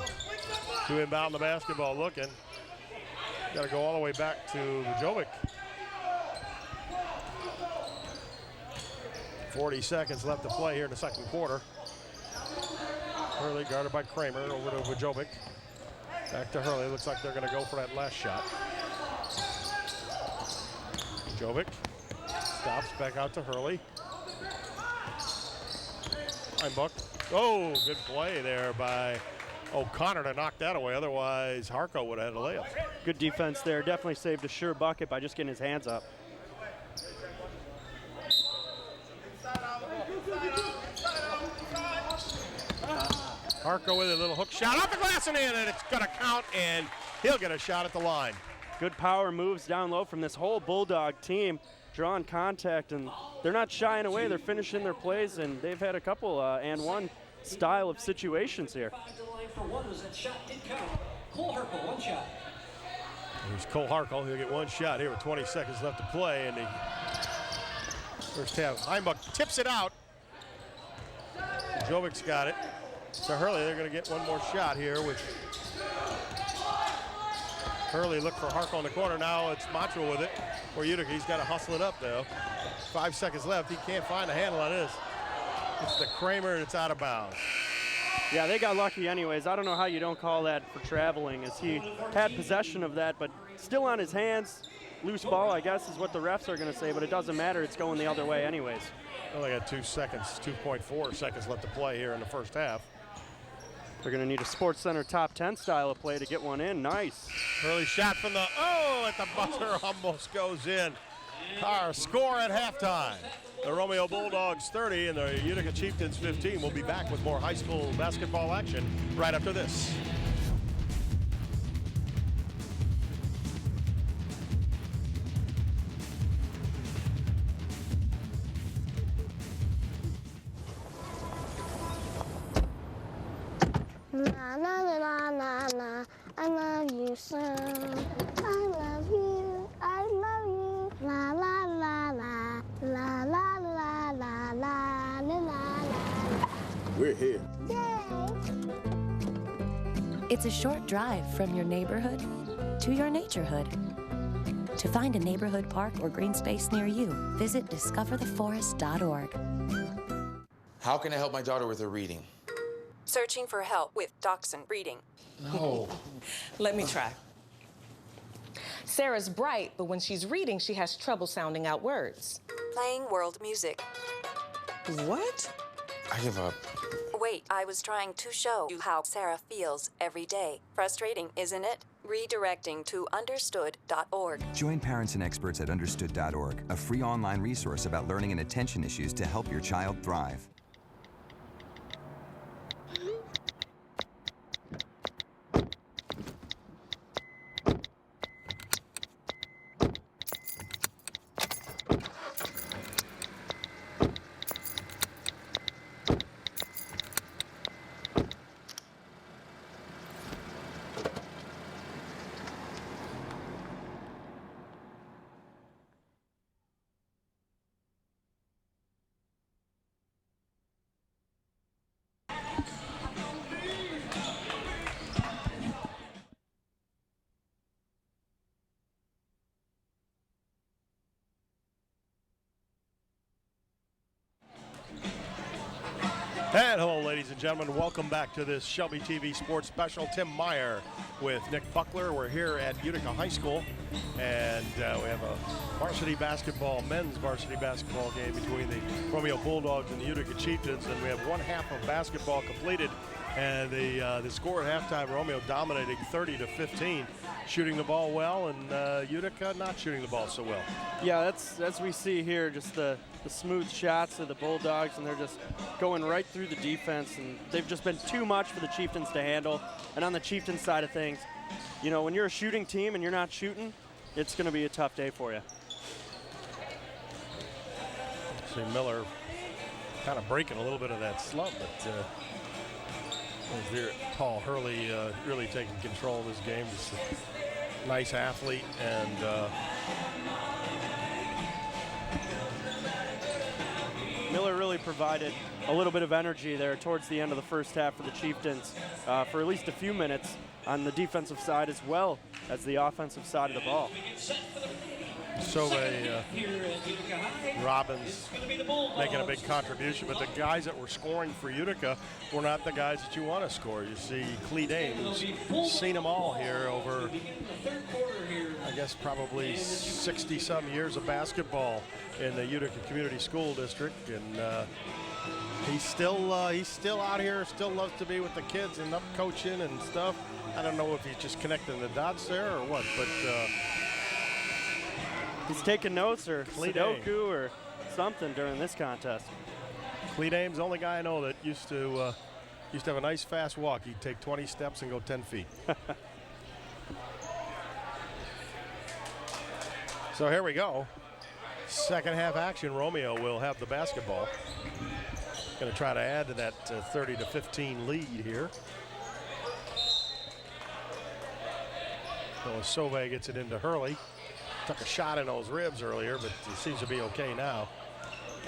A: to inbound the basketball looking. Got to go all the way back to Vajovic. 40 seconds left to play here in the second quarter. Hurley guarded by Kramer over to Vajovic. Back to Hurley. Looks like they're going to go for that last shot. Vajovic stops back out to Hurley. Heimbach. Oh, good play there by O'Connor to knock that away. Otherwise, Harko would have had a layup.
B: Good defense there. Definitely saved a sure bucket by just getting his hands up.
A: Harko with a little hook shot off the glass and in, and it's going to count, and he'll get a shot at the line.
B: Good power moves down low from this whole Bulldog team, drawing contact, and they're not shying away. They're finishing their plays, and they've had a couple and one style of situations here.
C: Cole Harko, 1 shot.
A: Here's Cole Harko. He'll get 1 shot here with 20 seconds left to play in the first half. Heimbach tips it out. Jovic's got it. So Hurley, they're going to get 1 more shot here with Hurley. Look for Harko in the corner. Now it's Montreal with it. For Utica, he's got to hustle it up though. 5 seconds left. He can't find a handle on this. It's the Kramer, and it's out of bounds.
B: Yeah, they got lucky anyways. I don't know how you don't call that for traveling, as he had possession of that, but still on his hands. Loose ball, I guess, is what the refs are going to say, but it doesn't matter. It's going the other way anyways.
A: Well, they got 2 seconds, 2.4 seconds left to play here in the first half.
B: They're going to need a Sports Center top 10 style of play to get one in. Nice.
A: Early shot from the, at the buzzer, almost goes in. Our score at halftime. The Romeo Bulldogs 30 and the Utica Cheiftains 15. We'll be back with more high school basketball action right after this.
D: Na na na na na, I love you so. I love you, I love you. La la la la, la la la la la la la.
E: We're here.
D: Yay!
F: It's a short drive from your neighborhood to your naturehood. To find a neighborhood park or green space near you, visit discovertheforest.org.
E: How can I help my daughter with her reading?
G: Searching for help with Dachshund breeding.
E: No.
H: Let me try. Sarah's bright, but when she's reading, she has trouble sounding out words.
G: Playing world music.
H: What?
E: I give up.
G: Wait, I was trying to show you how Sarah feels every day. Frustrating, isn't it? Redirecting to understood.org.
I: Join parents and experts at understood.org, a free online resource about learning and attention issues to help your child thrive.
A: And hello, ladies and gentlemen. Welcome back to this Shelby TV Sports Special. Tim Meyer with Nick Buckler. We're here at Utica High School, and we have a men's varsity basketball game between the Romeo Bulldogs and the Utica Cheiftains, and we have 1 half of basketball completed And the score at halftime, Romeo dominating 30-15, shooting the ball well, and Utica not shooting the ball so well.
B: Yeah, that's as we see here, just the smooth shots of the Bulldogs, and they're just going right through the defense, and they've just been too much for the Cheiftains to handle. And on the Cheiftains side of things, you know, when you're a shooting team and you're not shooting, it's going to be a tough day for you.
A: See Miller kind of breaking a little bit of that slump, but Paul Hurley really taking control of this game. Just a nice athlete, and
B: Miller really provided a little bit of energy there towards the end of the first half for the Cheiftains for at least a few minutes on the defensive side as well as the offensive side of the ball.
A: Sauve, Robbins making a big contribution, but the guys that were scoring for Utica were not the guys that you want to score. You see Cheiftains, who's seen them all here over, I guess, probably 60-some years of basketball in the Utica Community School District, and he's still out here, still loves to be with the kids and up coaching and stuff. I don't know if he's just connecting the dots there or what, but
B: he's taking notes or Sudoku or something during this contest.
A: Cheiftains, the only guy I know that used to have a nice fast walk. He'd take 20 steps and go 10 feet. So here we go. Second half action. Romeo will have the basketball. Going to try to add to that 30-15 lead here. So Sauve gets it into Hurley. Took a shot in those ribs earlier, but he seems to be okay now.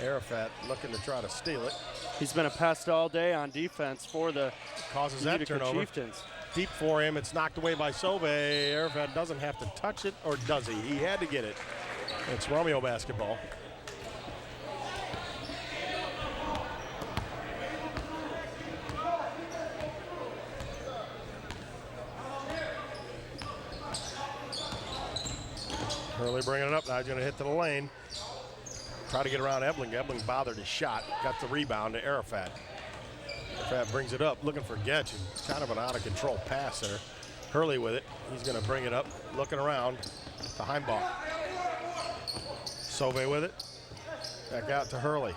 A: Arafat looking to try to steal it.
B: He's been a pest all day on defense for the
A: causes that
B: Utica
A: turnover.
B: Cheiftains.
A: Deep for him. It's knocked away by Sauve. Arafat doesn't have to touch it, or does he? He had to get it. It's Romeo basketball. Hurley bringing it up now. He's going to hit to the lane. Try to get around Ebling. Ebling bothered his shot. Got the rebound to Arafat. Arafat brings it up, looking for Getch. It's kind of an out-of-control pass there. Hurley with it. He's going to bring it up, looking around to Heimbach. Sauve with it. Back out to Hurley.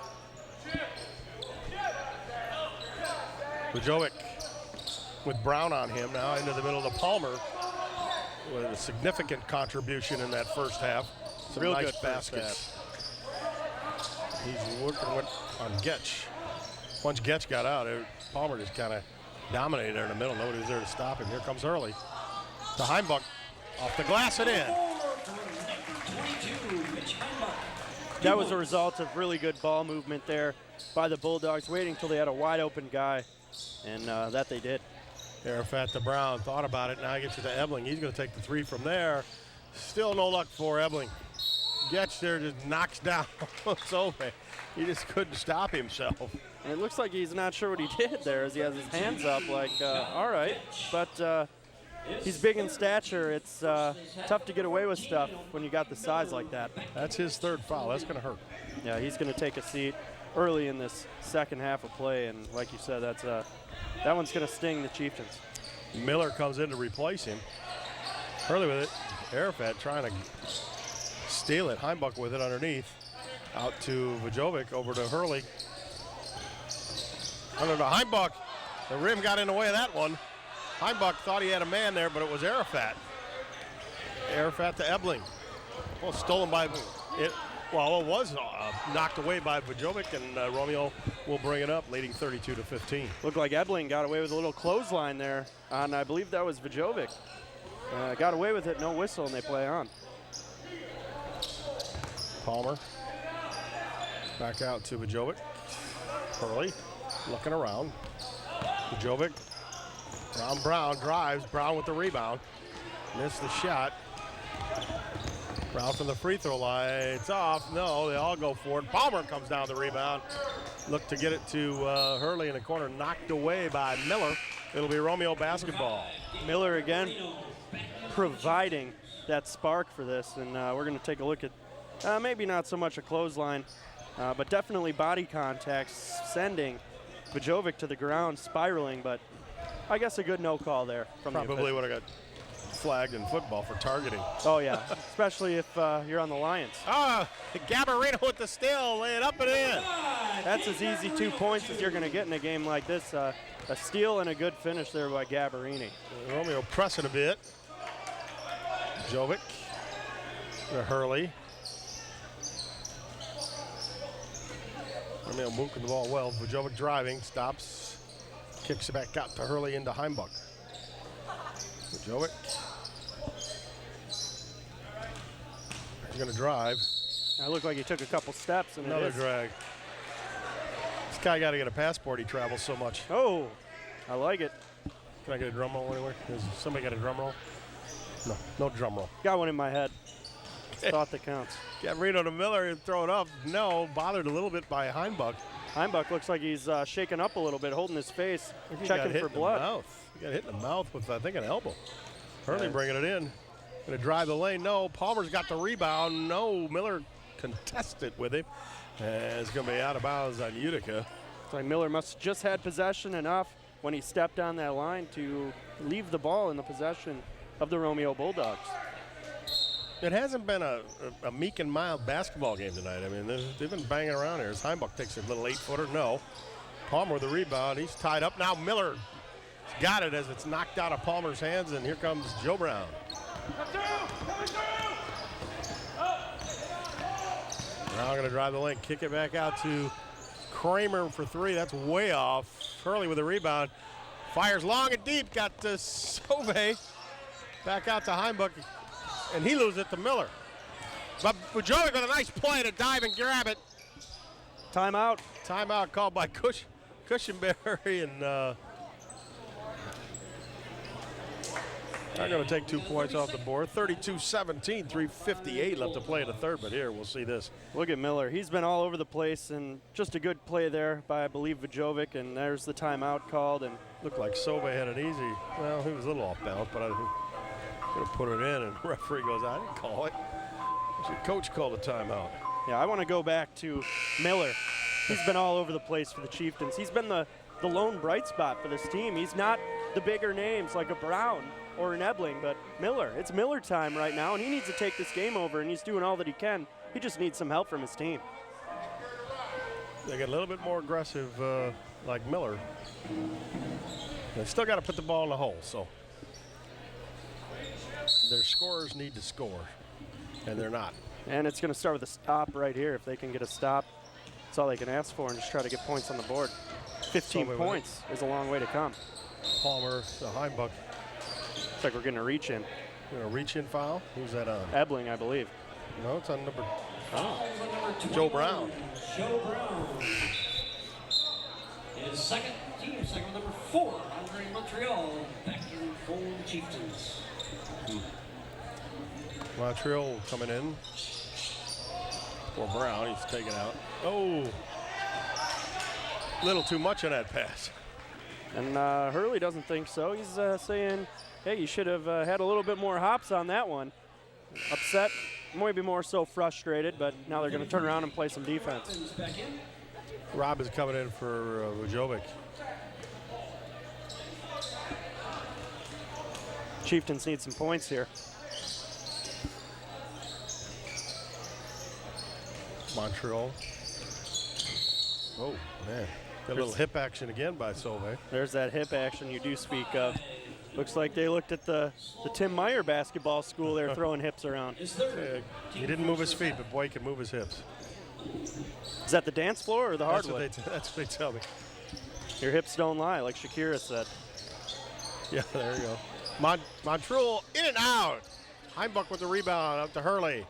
A: Bujovic with Brown on him now into the middle to Palmer with a significant contribution in that first half. Some
B: real
A: nice
B: good
A: baskets. He's working on Getch. Once Getch got out, Palmer just kind of dominated there in the middle. Nobody was there to stop him. Here comes Hurley. To Heimbach. Off the glass and in.
B: That was a result of really good ball movement there by the Bulldogs, waiting until they had a wide open guy, and that they did.
A: Arafat to Brown, thought about it, now he gets it to Ebling. He's going to take the three from there. Still no luck for Ebling. Getch there just knocks down Sauve. He just couldn't stop himself.
B: And it looks like he's not sure what he did there as he has his hands up like, all right. But he's big in stature. It's tough to get away with stuff when you got the size like that.
A: That's his third foul. That's going to hurt.
B: Yeah, he's going to take a seat early in this second half of play. And like you said, that's that one's going to sting the Cheiftains.
A: Miller comes in to replace him. Hurley with it. Arafat trying to steal it. Heimbach with it underneath. Out to Bujovic, over to Hurley. Under to Heimbach. The rim got in the way of that one. Heimbach thought he had a man there, but it was Arafat. Arafat to Ebling. Well, stolen by it. Well, it was knocked away by Bujovic, and Romeo will bring it up, leading 32-15.
B: Looked like Ebling got away with a little clothesline there on, I believe that was Bujovic. Got away with it, no whistle, and they play on.
A: Palmer. Back out to Bujovic. Hurley looking around. Bujovic. Brown drives. Brown with the rebound. Missed the shot. Brown from the free throw line. It's off. No, they all go for it. Palmer comes down the rebound. Look to get it to Hurley in the corner. Knocked away by Miller. It'll be Romeo basketball.
B: Miller again providing that spark for this. And we're going to take a look at maybe not so much a clothesline, but definitely body contact, sending Vajovic to the ground, spiraling, but I guess a good no call there from the
A: Probably would have got flagged in football for targeting.
B: Oh, yeah, especially if you're on the Lions.
A: Ah, Gabarino with the steal, lay it up and in.
B: That's as easy 2 points as you're going to get in a game like this. A steal and a good finish there by Gabarini.
A: Romeo pressing a bit. Jovic to Hurley. Romeo moving the ball well. Vajovic driving, stops, kicks it back out to Hurley into Heimbuck. Vajovic. He's going to drive.
B: It looked like he took a couple steps. And
A: another drag. This guy got to get a passport. He travels so much.
B: Oh, I like it.
A: Can I get a drum roll anywhere? Does somebody got a drum roll? No, no drum roll.
B: Got one in my head. Thought that counts.
A: Gabarino to Miller and throw it up. No, bothered a little bit by Heimbuck.
B: Heimbuck looks like he's shaking up a little bit, holding his face, checking for blood.
A: He got hit in the mouth with, I think, an elbow. Hurley bringing it in. Going to drive the lane. No, Palmer's got the rebound. No, Miller contested with him. And it's going to be out of bounds on Utica.
B: It's like Miller must have just had possession enough when he stepped on that line to leave the ball in the possession of the Romeo Bulldogs.
A: It hasn't been a meek and mild basketball game tonight. I mean, they've been banging around here. As Heimbuck takes a little 8-footer. No. Palmer with the rebound. He's tied up. Now Miller got it as it's knocked out of Palmer's hands, and here comes Joe Brown. Now going to drive the lane, kick it back out to Kramer for three. That's way off. Hurley with the rebound. Fires long and deep. Got to Sauve. Back out to Heimbuck. And he loses it to Miller. But Vajovic with a nice play to dive and grab it.
B: Timeout.
A: Timeout called by Cushenberry, and they're going to take 2 points off the board. 32-17, 3:58 left to play in the third, but here we'll see this.
B: Look at Miller. He's been all over the place, and just a good play there by, I believe, Vajovic, and there's the timeout called. And
A: looked like Sauve had an easy, well, he was a little off balance, but I could have put it in, and the referee goes, I didn't call it. The coach called a timeout.
B: Yeah, I want to go back to Miller. He's been all over the place for the Cheiftains. He's been the lone bright spot for this team. He's not the bigger names like a Brown or an Ebling, but Miller. It's Miller time right now, and he needs to take this game over, and he's doing all that he can. He just needs some help from his team.
A: They get a little bit more aggressive like Miller. They still got to put the ball in the hole, so their scorers need to score, and they're not.
B: And it's going to start with a stop right here. If they can get a stop, that's all they can ask for, and just try to get points on the board. 15 points is a long way to come.
A: Palmer to Heimbuck.
B: Looks like we're getting a reach-in.
A: A reach-in foul? Who's that on?
B: Ebling, I believe.
A: No, it's on number Joe Brown.
C: Joe Brown. His second number 4, Andre Montreal, back in for the Cheiftains.
A: Montreal coming in for Brown. He's taken out. Oh, a little too much on that pass.
B: And Hurley doesn't think so. He's saying, hey, you should have had a little bit more hops on that one. Upset, maybe more so frustrated, but now they're going to turn around and play some defense.
A: Rob is coming in for Vajovic.
B: Cheiftains need some points here.
A: Montreal. Oh, man. Got a little hip action again by Sauve.
B: There's that hip action you do speak of. Looks like they looked at the Tim Meyer basketball school there throwing hips around.
A: Yeah, he didn't move his feet, but boy, he can move his hips.
B: Is that the dance floor or the hardwood?
A: That's what they tell me.
B: Your hips don't lie, like Shakira said.
A: Yeah, there you go. Montreal in and out. Heimbuck with the rebound up to Hurley.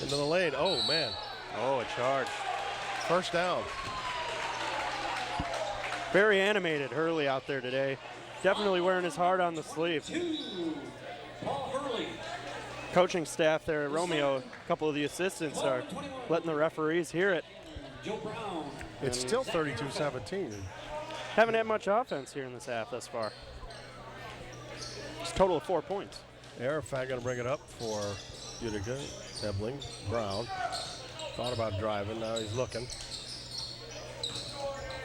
A: Into the lane. Oh, man.
B: Oh, a charge.
A: First down.
B: Very animated Hurley out there today. Definitely wearing his heart on the sleeve.
C: Paul Hurley.
B: Coaching staff there at Romeo, a couple of the assistants are letting the referees hear it.
C: Joe Brown.
A: It's still 32-17.
B: Haven't had much offense here in this half thus far. It's a total of 4 points.
A: Arafat going to bring it up for Utica. Ebling, Brown. Thought about driving, now he's looking.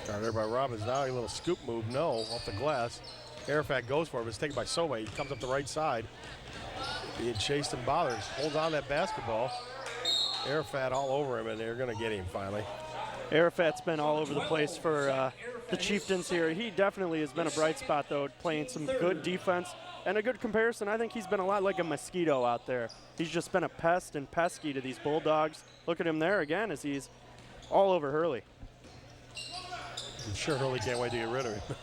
A: Started there by Robbins, now a little scoop move, no, off the glass. Arafat goes for it, but it's taken by Sobe. He comes up the right side. Being chased and bothered, holds on that basketball. Arafat all over him, and they're gonna get him finally.
B: Arafat's been all over the place for the Cheiftains here. He definitely has been a bright spot, though, playing some good defense. And a good comparison, I think he's been a lot like a mosquito out there. He's just been a pest and pesky to these Bulldogs. Look at him there again as he's all over Hurley.
A: I'm sure Hurley can't wait to get rid of him.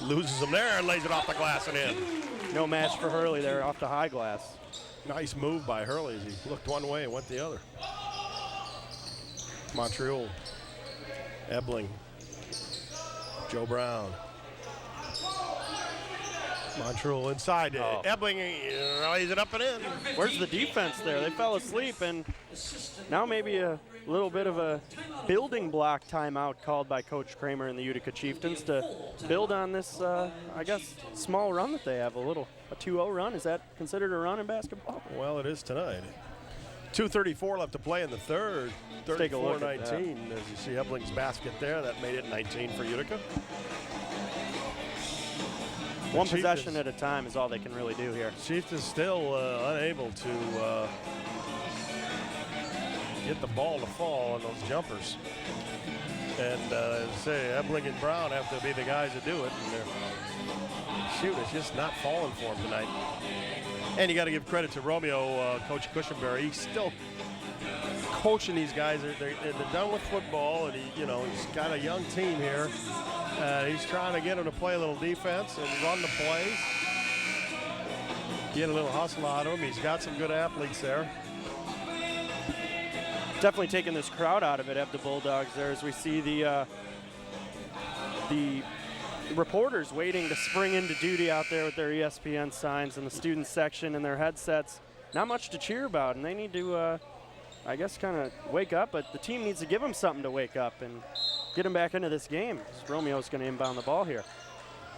A: Loses him there and lays it off the glass and in.
B: No match for Hurley there off the high glass.
A: Nice move by Hurley as he looked one way and went the other. Montreal, Ebling, Joe Brown. Montreal inside. Ebling lays it up and in.
B: Where's the defense there? They fell asleep, and now maybe a little bit of a building block timeout called by Coach Kramer and the Utica Cheiftains to build on this, I guess, small run that they have. A 2-0 run. Is that considered a run in basketball?
A: Well, it is tonight. 2:34 left to play in the third.
B: Let's take a look at
A: 34-19 as you see Ebling's basket there. That made it 19 for Utica.
B: One possession at a time is all they can really do here.
A: Cheiftains still unable to get the ball to fall on those jumpers. And as I say, Ebling and Brown have to be the guys that do it. And their shoot is just not falling for them tonight. And you got to give credit to Romeo, Coach Cushenberry. He's still coaching these guys. They're done with football, and he's got a young team here. He's trying to get them to play a little defense and run the plays. Get a little hustle out of him. He's got some good athletes there.
B: Definitely taking this crowd out of it, have the Bulldogs there, as we see the reporters waiting to spring into duty out there with their ESPN signs and the student section and their headsets. Not much to cheer about, and they need to, I guess, kind of wake up, but the team needs to give them something to wake up and get them back into this game. Romeo's going to inbound the ball here.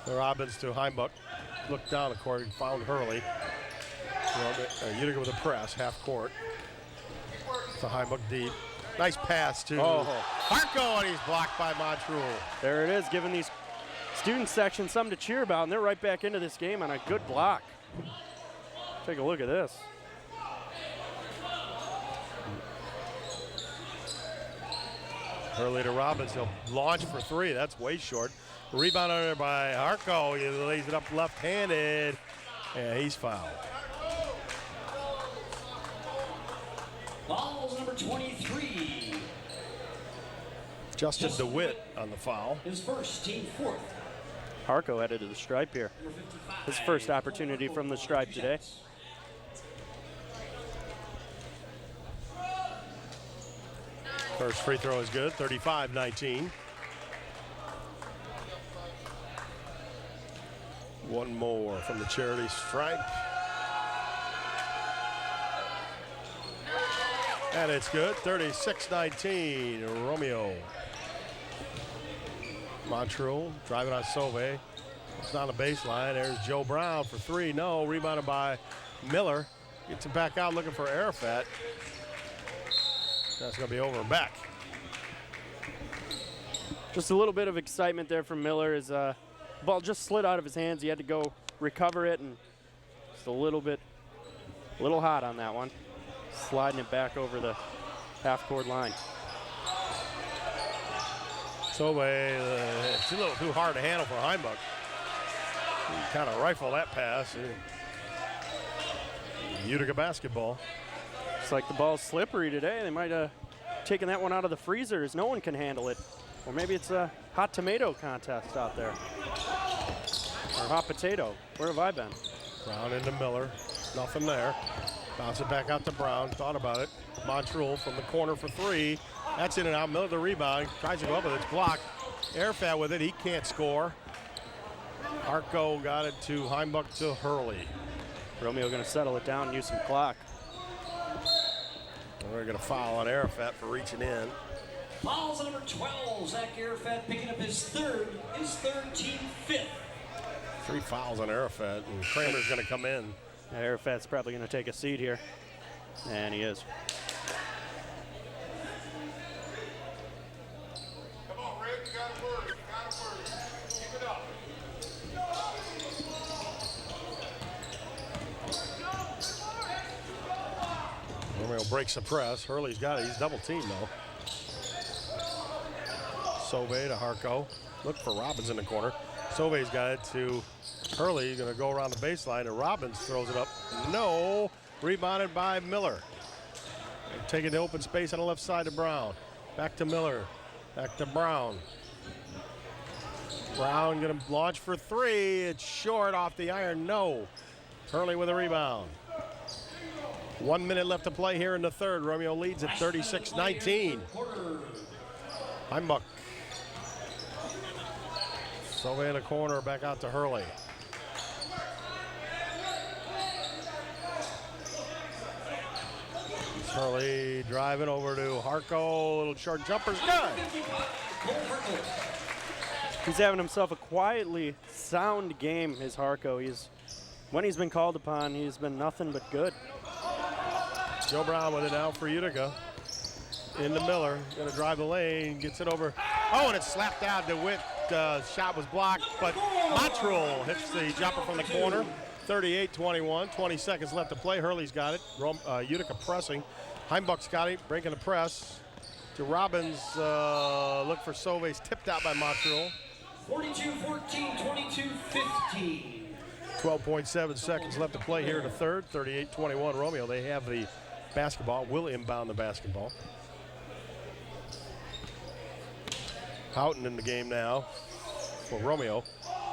A: Robbins to Heimbuck. Looked down the court and found Hurley. Utica with a press, half court. To Heimbuck deep. Nice pass to Harko, and he's blocked by Montreal.
B: There it is, giving these student section something to cheer about, and they're right back into this game on a good block. Take a look at this.
A: Hurley to Robbins, he'll launch for three. That's way short. Rebound under by Harko. He lays it up left-handed, and he's fouled.
C: Fouls number 23.
A: Justin DeWitt on the foul.
C: His first, team fourth.
B: Harko headed to the stripe here. His first opportunity from the stripe today.
A: First free throw is good, 35-19. One more from the charity stripe. And it's good, 36-19, Romeo. Montreal driving on Sauvé. It's on the baseline. There's Joe Brown for three. No, rebounded by Miller. Gets him back out looking for Arafat. That's going to be over and back.
B: Just a little bit of excitement there from Miller as ball just slid out of his hands. He had to go recover it, and just a little hot on that one. Sliding it back over the half-court line.
A: Sauvé, it's a little too hard to handle for Heimbuck. He kind of rifled that pass. Utica basketball.
B: It's like the ball's slippery today. They might have taken that one out of the freezer as no one can handle it. Or maybe it's a hot tomato contest out there. Or hot potato. Where have I been?
A: Brown into Miller. Nothing there. Bounce it back out to Brown. Thought about it. Montreal from the corner for three. That's in and out. Miller the rebound. Tries to go up, but it's blocked. Arafat with it. He can't score. Harko got it to Heimbuck to Hurley.
B: Romeo going to settle it down and use some clock.
A: We're going to foul on Arafat for reaching in.
C: Fouls number 12. Zach Arafat picking up his third team fifth.
A: 3 fouls on Arafat, and Kramer's going to come in.
B: Yeah, Arafat's probably going to take a seat here, and he is.
A: Romeo breaks the press. Hurley's got it. He's double teamed though. Sauvé to Harko. Look for Robbins in the corner. Sauvé's got it to Hurley. He's going to go around the baseline, and Robbins throws it up. No. Rebounded by Miller. Taking the open space on the left side to Brown. Back to Miller. Back to Brown. Brown going to launch for three. It's short off the iron. No. Hurley with a rebound. 1 minute left to play here in the third. Romeo leads at 36-19. Heimbuck. Sauvé in the corner, back out to Hurley. Hurley driving over to Harko. Little short jumper's good.
B: He's having himself a quietly sound game, is Harko. When he's been called upon, he's been nothing but good.
A: Joe Brown with it now for Utica. Into Miller, gonna drive the lane, gets it over. Oh, and it's slapped out to Witt. Shot was blocked, but Montrell hits the jumper from the corner. 38-21, 20 seconds left to play. Hurley's got it. Utica pressing. Heimbuck's got it, breaking the press. To Robbins, look for Sauvé's, tipped out by Montrell.
C: 42-14, 22-15.
A: 12.7 seconds left to play here in the third. 38-21 Romeo. They have the basketball, will inbound the basketball. Houghton in the game now for Romeo.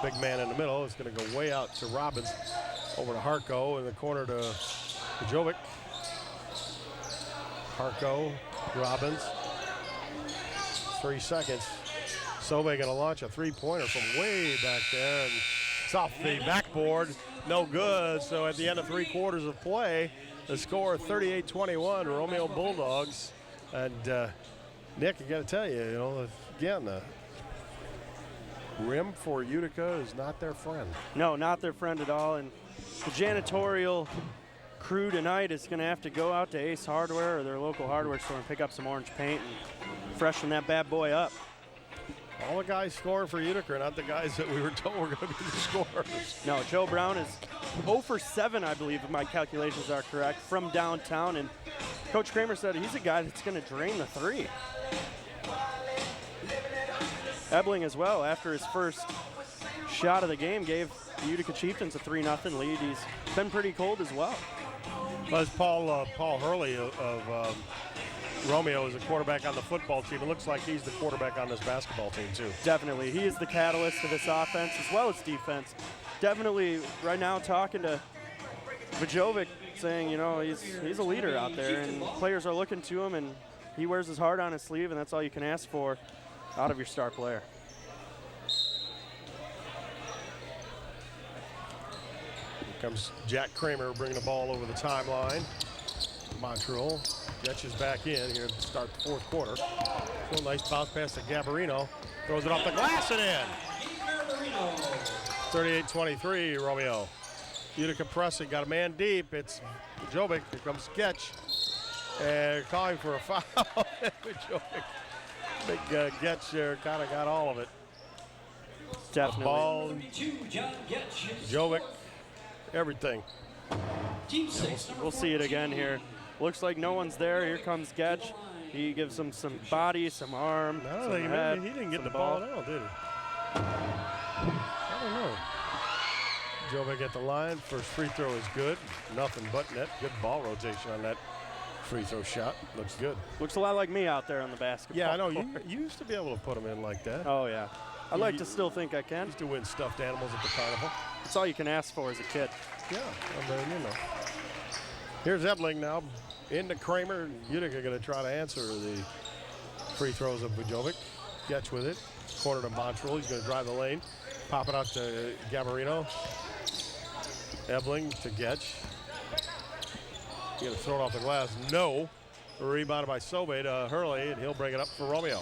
A: Big man in the middle is going to go way out to Robbins. Over to Harko in the corner to Jovic. Harko, Robbins. 3 seconds. Sauvé going to launch a three-pointer from way back there. And it's off the backboard. No good. So at the end of 3 quarters of play, the score 38-21, Romeo Bulldogs. And Nick, I got to tell you, again, the rim for Utica is not their friend.
B: No, not their friend at all. And the janitorial crew tonight is going to have to go out to Ace Hardware or their local hardware store and pick up some orange paint and freshen that bad boy up.
A: All the guys scoring for Utica are not the guys that we were told were going to be the scorers.
B: No, Joe Brown is 0 for 7, I believe, if my calculations are correct, from downtown. And Coach Kramer said he's a guy that's going to drain the three. Ebling as well, after his first shot of the game, gave the Utica Cheiftains a 3-0 lead. He's been pretty cold as well.
A: Well, Paul Hurley of Romeo is a quarterback on the football team. It looks like he's the quarterback on this basketball team too.
B: Definitely. He is the catalyst of this offense as well as defense. Definitely right now talking to Vajovic, saying, he's a leader out there and players are looking to him and he wears his heart on his sleeve, and that's all you can ask for out of your star player.
A: Here comes Jack Kramer bringing the ball over the timeline. Montrell Getches back in here to start the fourth quarter. So nice bounce pass to Gabarino. Throws it off the glass and in. 38-23 Romeo. Utica pressing, got a man deep. It's Jovic. Here comes Sketch. And calling for a foul. Jovic. Big Getch there kind of got all of it.
B: Definitely.
A: Ball, Jovic, everything.
B: We'll see it again here. Looks like no one's there. Here comes Getch. He gives him some body, some arm, some head,
A: he didn't get the
B: ball
A: ball at all, did he? I don't know. Jovic at the line. First free throw is good. Nothing but net. Good ball rotation on that free throw shot. Looks good.
B: Looks a lot like me out there on the basketball.
A: Yeah, I know. You used to be able to put them in like that.
B: Oh, yeah. I like to still think I can.
A: Used to win stuffed animals at the carnival.
B: That's all you can ask for as a kid.
A: Yeah, I mean, Here's Ebling now. Into Kramer. Utica going to try to answer the free throws of Bujovic. Getch with it. Corner to Montrell. He's going to drive the lane. Pop it out to Gabarino. Ebling to Getch. He's going to throw it off the glass. No. Rebounded by Sauvé to Hurley, and he'll bring it up for Romeo.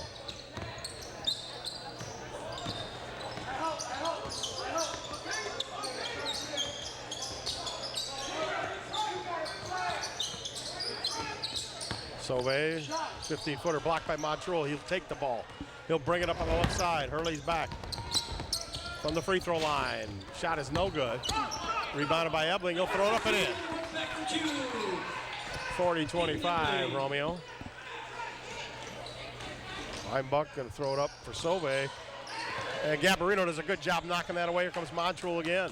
A: Sauvé, 15-footer blocked by Montrell. He'll take the ball. He'll bring it up on the left side. Hurley's back from the free throw line. Shot is no good. Rebounded by Ebling. He'll throw it up and in. 40-25, Romeo. Buck going to throw it up for Sauvé. And Gabarino does a good job knocking that away. Here comes Montrul again.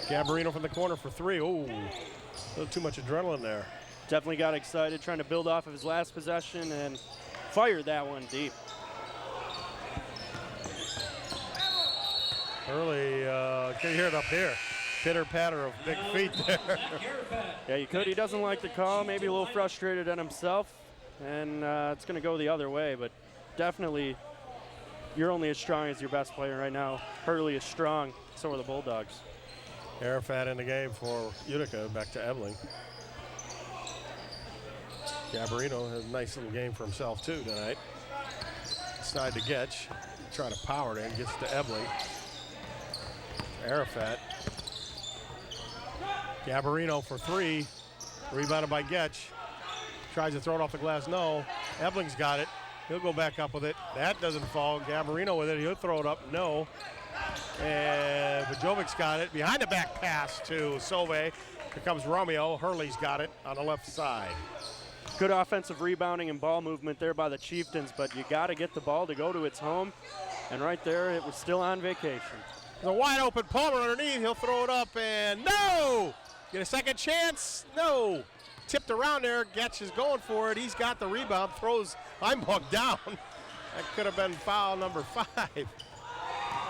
A: Gabarino from the corner for 3. Ooh, a little too much adrenaline there.
B: Definitely got excited, trying to build off of his last possession and fired that one deep.
A: Early, can hear it up here. Pitter patter of big feet there.
B: Yeah, you could. He doesn't like the call, maybe a little frustrated at himself, and it's going to go the other way, but definitely you're only as strong as your best player right now. Hurley is strong, so are the Bulldogs.
A: Arafat in the game for Utica, back to Ebling. Gabarino has a nice little game for himself too tonight. Side to Getch, try to power it in, gets to Ebling. Arafat. Gabarino for 3, rebounded by Getch. Tries to throw it off the glass, no. Ebling's got it, he'll go back up with it. That doesn't fall, Gabarino with it, he'll throw it up, no. And Vajovic's got it, behind the back pass to Sauvé. Here comes Romeo, Hurley's got it on the left side.
B: Good offensive rebounding and ball movement there by the Cheiftains, but you got to get the ball to go to its home. And right there, it was still on vacation.
A: There's a wide open Palmer underneath, he'll throw it up and no! Get a second chance, no! Tipped around there, Getch is going for it, he's got the rebound, throws Heimbach down. That could have been foul number 5.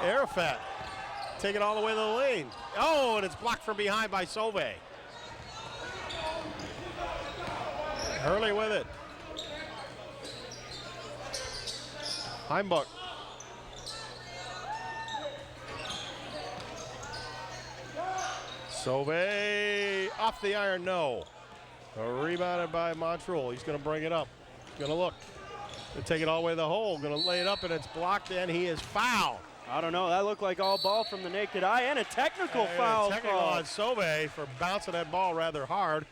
A: Arafat, take it all the way to the lane. Oh, and it's blocked from behind by Sauvé. Hurley with it. Heimbach. Sauvé off the iron, no. Rebounded by Montrul. He's going to bring it up. Going to look. Going to take it all the way to the hole. Going to lay it up, and it's blocked, and he is fouled.
B: I don't know. That looked like all ball from the naked eye, and a technical foul.
A: Technical on Sauvé for bouncing that ball rather hard.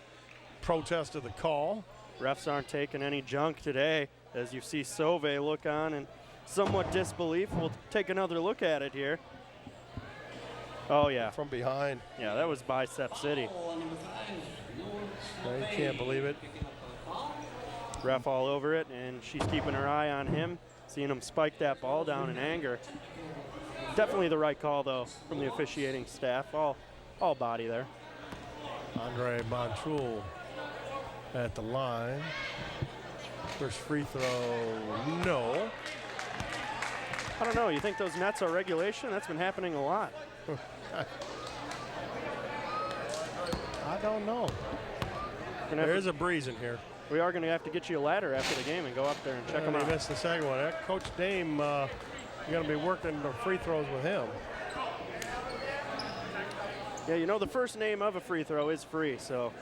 A: Protest of the call.
B: Refs aren't taking any junk today, as you see Sauvé look on in somewhat disbelief. We'll take another look at it here. Oh, yeah.
A: From behind.
B: Yeah, that was Bicep City.
A: No, you can't believe it.
B: Ref all over it, and she's keeping her eye on him, seeing him spike that ball down in anger. Definitely the right call, though, from the officiating staff. All body there.
A: Andre Montrul at the line. First free throw, no.
B: I don't know. You think those nets are regulation? That's been happening a lot.
A: I don't know. There is a breeze in here.
B: We are going to have to get you a ladder after the game and go up there and check them out.
A: We missed the second one. Coach Dame, you're going to be working the free throws with him.
B: Yeah, you know the first name of a free throw is free, so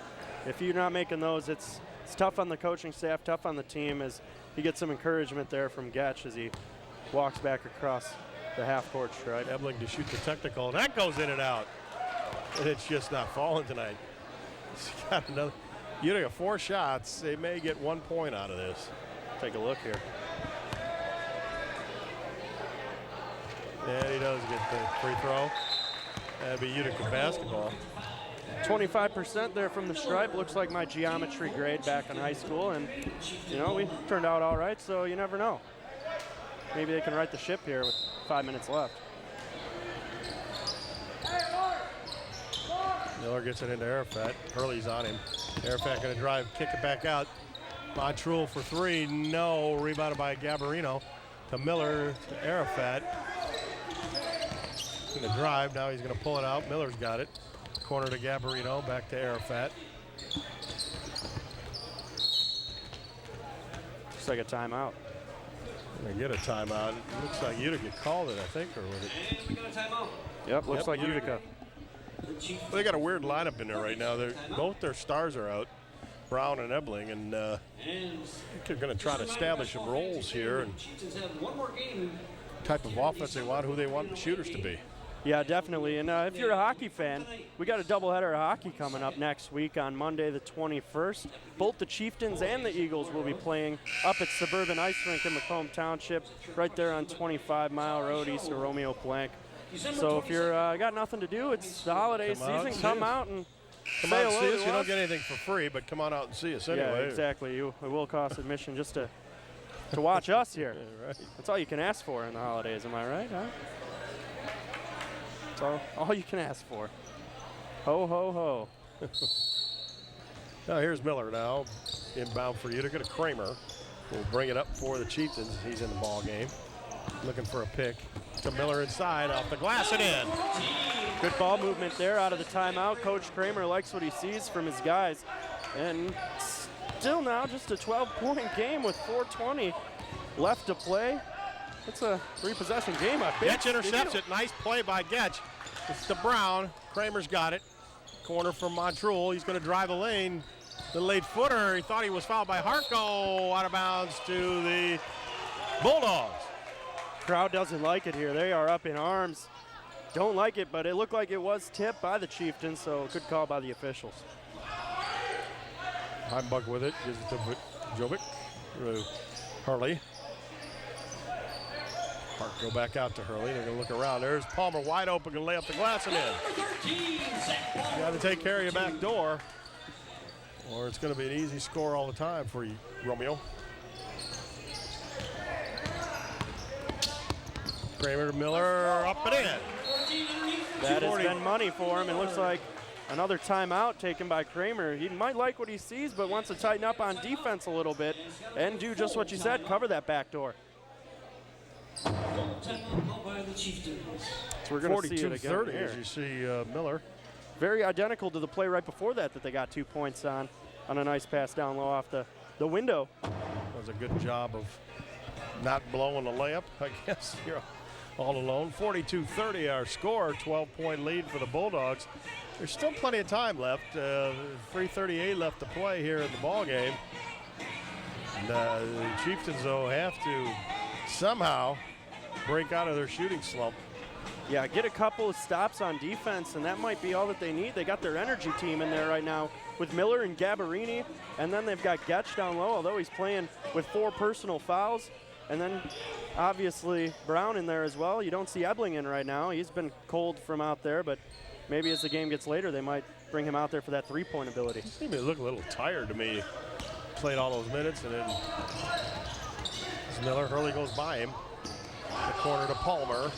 B: if you're not making those, it's tough on the coaching staff, tough on the team, as he gets some encouragement there from Getch as he walks back across the half-court stripe.
A: Ebling to shoot the technical, and that goes in and out. And it's just not falling tonight. He's got another. Utica 4 shots. They may get 1 point out of this.
B: Take a look here.
A: And he does get the free throw. That'd be Utica basketball.
B: 25% there from the stripe. Looks like my geometry grade back in high school, and you know, we turned out all right, so you never know. Maybe they can right the ship here with 5 minutes left.
A: Miller gets it into Arafat. Hurley's on him. Arafat going to drive, kick it back out. Montrul for 3, no. Rebounded by Gabarino to Miller to Arafat. Going to drive, now he's going to pull it out. Miller's got it. Corner to Gabarino, back to Arafat.
B: Looks like a timeout.
A: They get a timeout. It looks like Utica called it, I think, or was it?
C: And we got a timeout.
B: Yep, looks like Utica.
A: Well, they got a weird lineup in there right now. Both their stars are out, Brown and Ebling, and they're going to try to establish some roles here and type of offense they want, who they want the shooters to be.
B: Yeah, definitely. And if you're a hockey fan, we got a doubleheader of hockey coming up next week on Monday the 21st. Both the Cheiftains and the Eagles will be playing up at Suburban Ice Rink in Macomb Township, right there on 25 Mile Road east of Romeo Plank. So if you're got nothing to do, it's the holiday season, come out and
A: Come
B: say
A: out and
B: hello
A: see us.
B: to
A: You don't
B: us.
A: get anything for free, but come on out and see us
B: Yeah,
A: anyway.
B: exactly. It will cost admission just to watch us here.
A: Yeah, right.
B: That's all you can ask for in the holidays, am I right, huh? That's all you can ask for. Ho, ho, ho.
A: Now here's Miller now, inbound for Utica to Kramer. We'll bring it up for the Cheiftains. He's in the ball game, looking for a pick. To Miller inside, off the glass and in.
B: Good ball movement there out of the timeout. Coach Kramer likes what he sees from his guys. And still now just a 12-point game with 4:20 left to play. It's a three-possession game, I think.
A: Getch intercepts it. Nice play by Getch. It's to Brown. Kramer's got it. Corner from Montrul. He's going to drive the lane. The late footer. He thought he was fouled by Harko. Out of bounds to the Bulldogs.
B: Crowd doesn't like it here. They are up in arms. Don't like it, but it looked like it was tipped by the Cheiftains, so good call by the officials.
A: Heimbuck with it. Gives it to Jovic. Hurley. Hart go back out to Hurley. They're going to look around. There's Palmer wide open. Going to lay up the glass and in. You got to take care of your back door, or it's going to be an easy score all the time for you, Romeo. Kramer to Miller, up and in.
B: That has been money for him. It looks like another timeout taken by Kramer. He might like what he sees, but wants to tighten up on defense a little bit and do just what you said, cover that back door. So we're going to see it again
A: 42-30
B: here.
A: as you see Miller.
B: Very identical to the play right before that they got 2 points on a nice pass down low off the window.
A: That was a good job of not blowing the layup, I guess. You're all alone. 42-30 our score, 12-point lead for the Bulldogs. There's still plenty of time left. 3:38 left to play here in the ball game. And, the Cheiftains, though, have to somehow break out of their shooting slump.
B: Yeah, get a couple of stops on defense, and that might be all that they need. They got their energy team in there right now with Miller and Gabarini, and then they've got Getch down low, although he's playing with 4 personal fouls. And then, obviously, Brown in there as well. You don't see Ebling in right now. He's been cold from out there, but maybe as the game gets later, they might bring him out there for that three-point ability.
A: He seemed to look a little tired to me. Played all those minutes, and then Miller, Hurley goes by him. The corner to Palmer.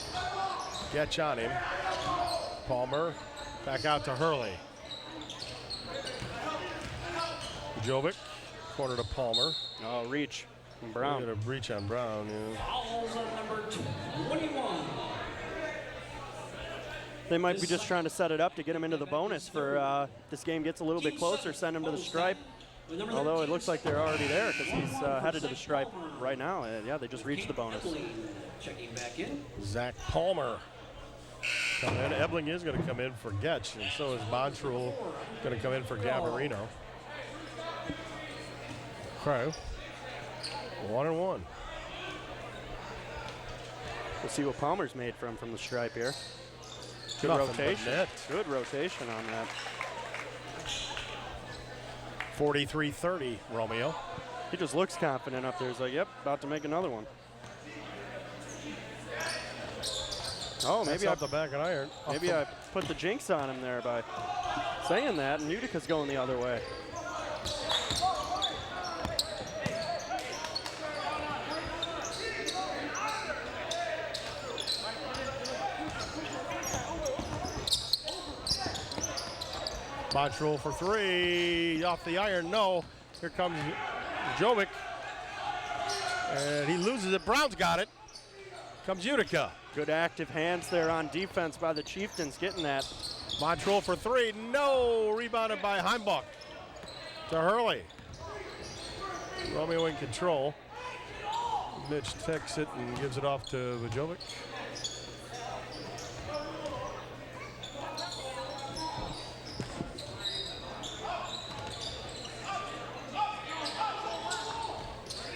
A: Getch on him. Palmer back out to Hurley. Jovic, corner to Palmer.
B: Oh, reach from Brown.
A: A breach on Brown. Yeah.
C: Fouls on number 21.
B: They might be just trying to set it up to get him into the bonus for this game gets a little bit closer, send him to the stripe. Although it looks like they're already there because he's headed to the stripe right now. Yeah, they just reached the bonus.
C: Checking back in.
A: Zach Palmer. And Ebling is going to come in for Getch, and so is Montrul going to come in for Gabarino. Okay. 1-1.
B: We'll see what Palmer's made from the stripe here. Good
A: Nothing but
B: rotation.
A: net.
B: Good rotation on that.
A: 43-30, Romeo.
B: He just looks confident up there. He's like, yep, about to make another one. Oh, maybe
A: off the back of iron.
B: Maybe I put the jinx on him there by saying that, and Utica's going the other way.
A: Montrul for 3, off the iron, no. Here comes Jovic, and he loses it. Brown's got it. Comes Utica.
B: Good active hands there on defense by the Cheiftains, getting that.
A: Montrul for 3, no. Rebounded by Heimbuck to Hurley. Romeo in control. Mitch takes it and gives it off to Jovic.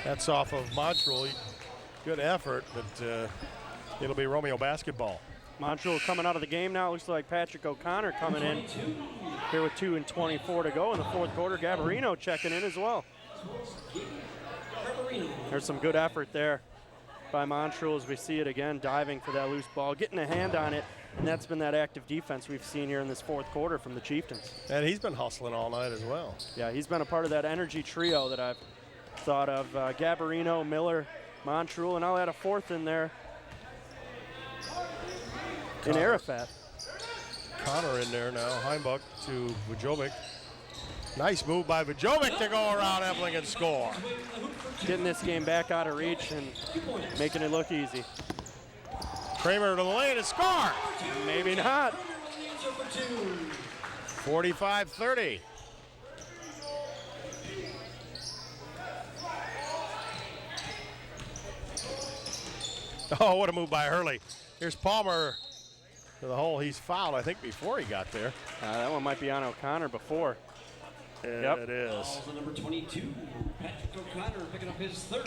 A: That's off of Montrul. Good effort, but it'll be Romeo basketball.
B: Montrul coming out of the game now. Looks like Patrick O'Connor coming in here with 2:24 to go in the fourth quarter. Gabarino checking in as well. There's some good effort there by Montreux as we see it again, diving for that loose ball, getting a hand on it, and that's been that active defense we've seen here in this fourth quarter from the Cheiftains.
A: And he's been hustling all night as well.
B: Yeah, he's been a part of that energy trio that I've thought of. Gabarino, Miller, Montreux, and I'll add a fourth in there in Arafat.
A: Connor in there now. Heimbuck to Vujovic. Nice move by Vujovic to go around Ebling and score.
B: Getting this game back out of reach and making it look easy.
A: Kramer to the lane and score.
B: Maybe not.
A: 45-30. Oh, what a move by Hurley. Here's Palmer to the hole. He's fouled, I think, before he got there.
B: That one might be on O'Connor before.
A: Yep. It is.
C: Balls on number 22, Patrick O'Connor picking up his third.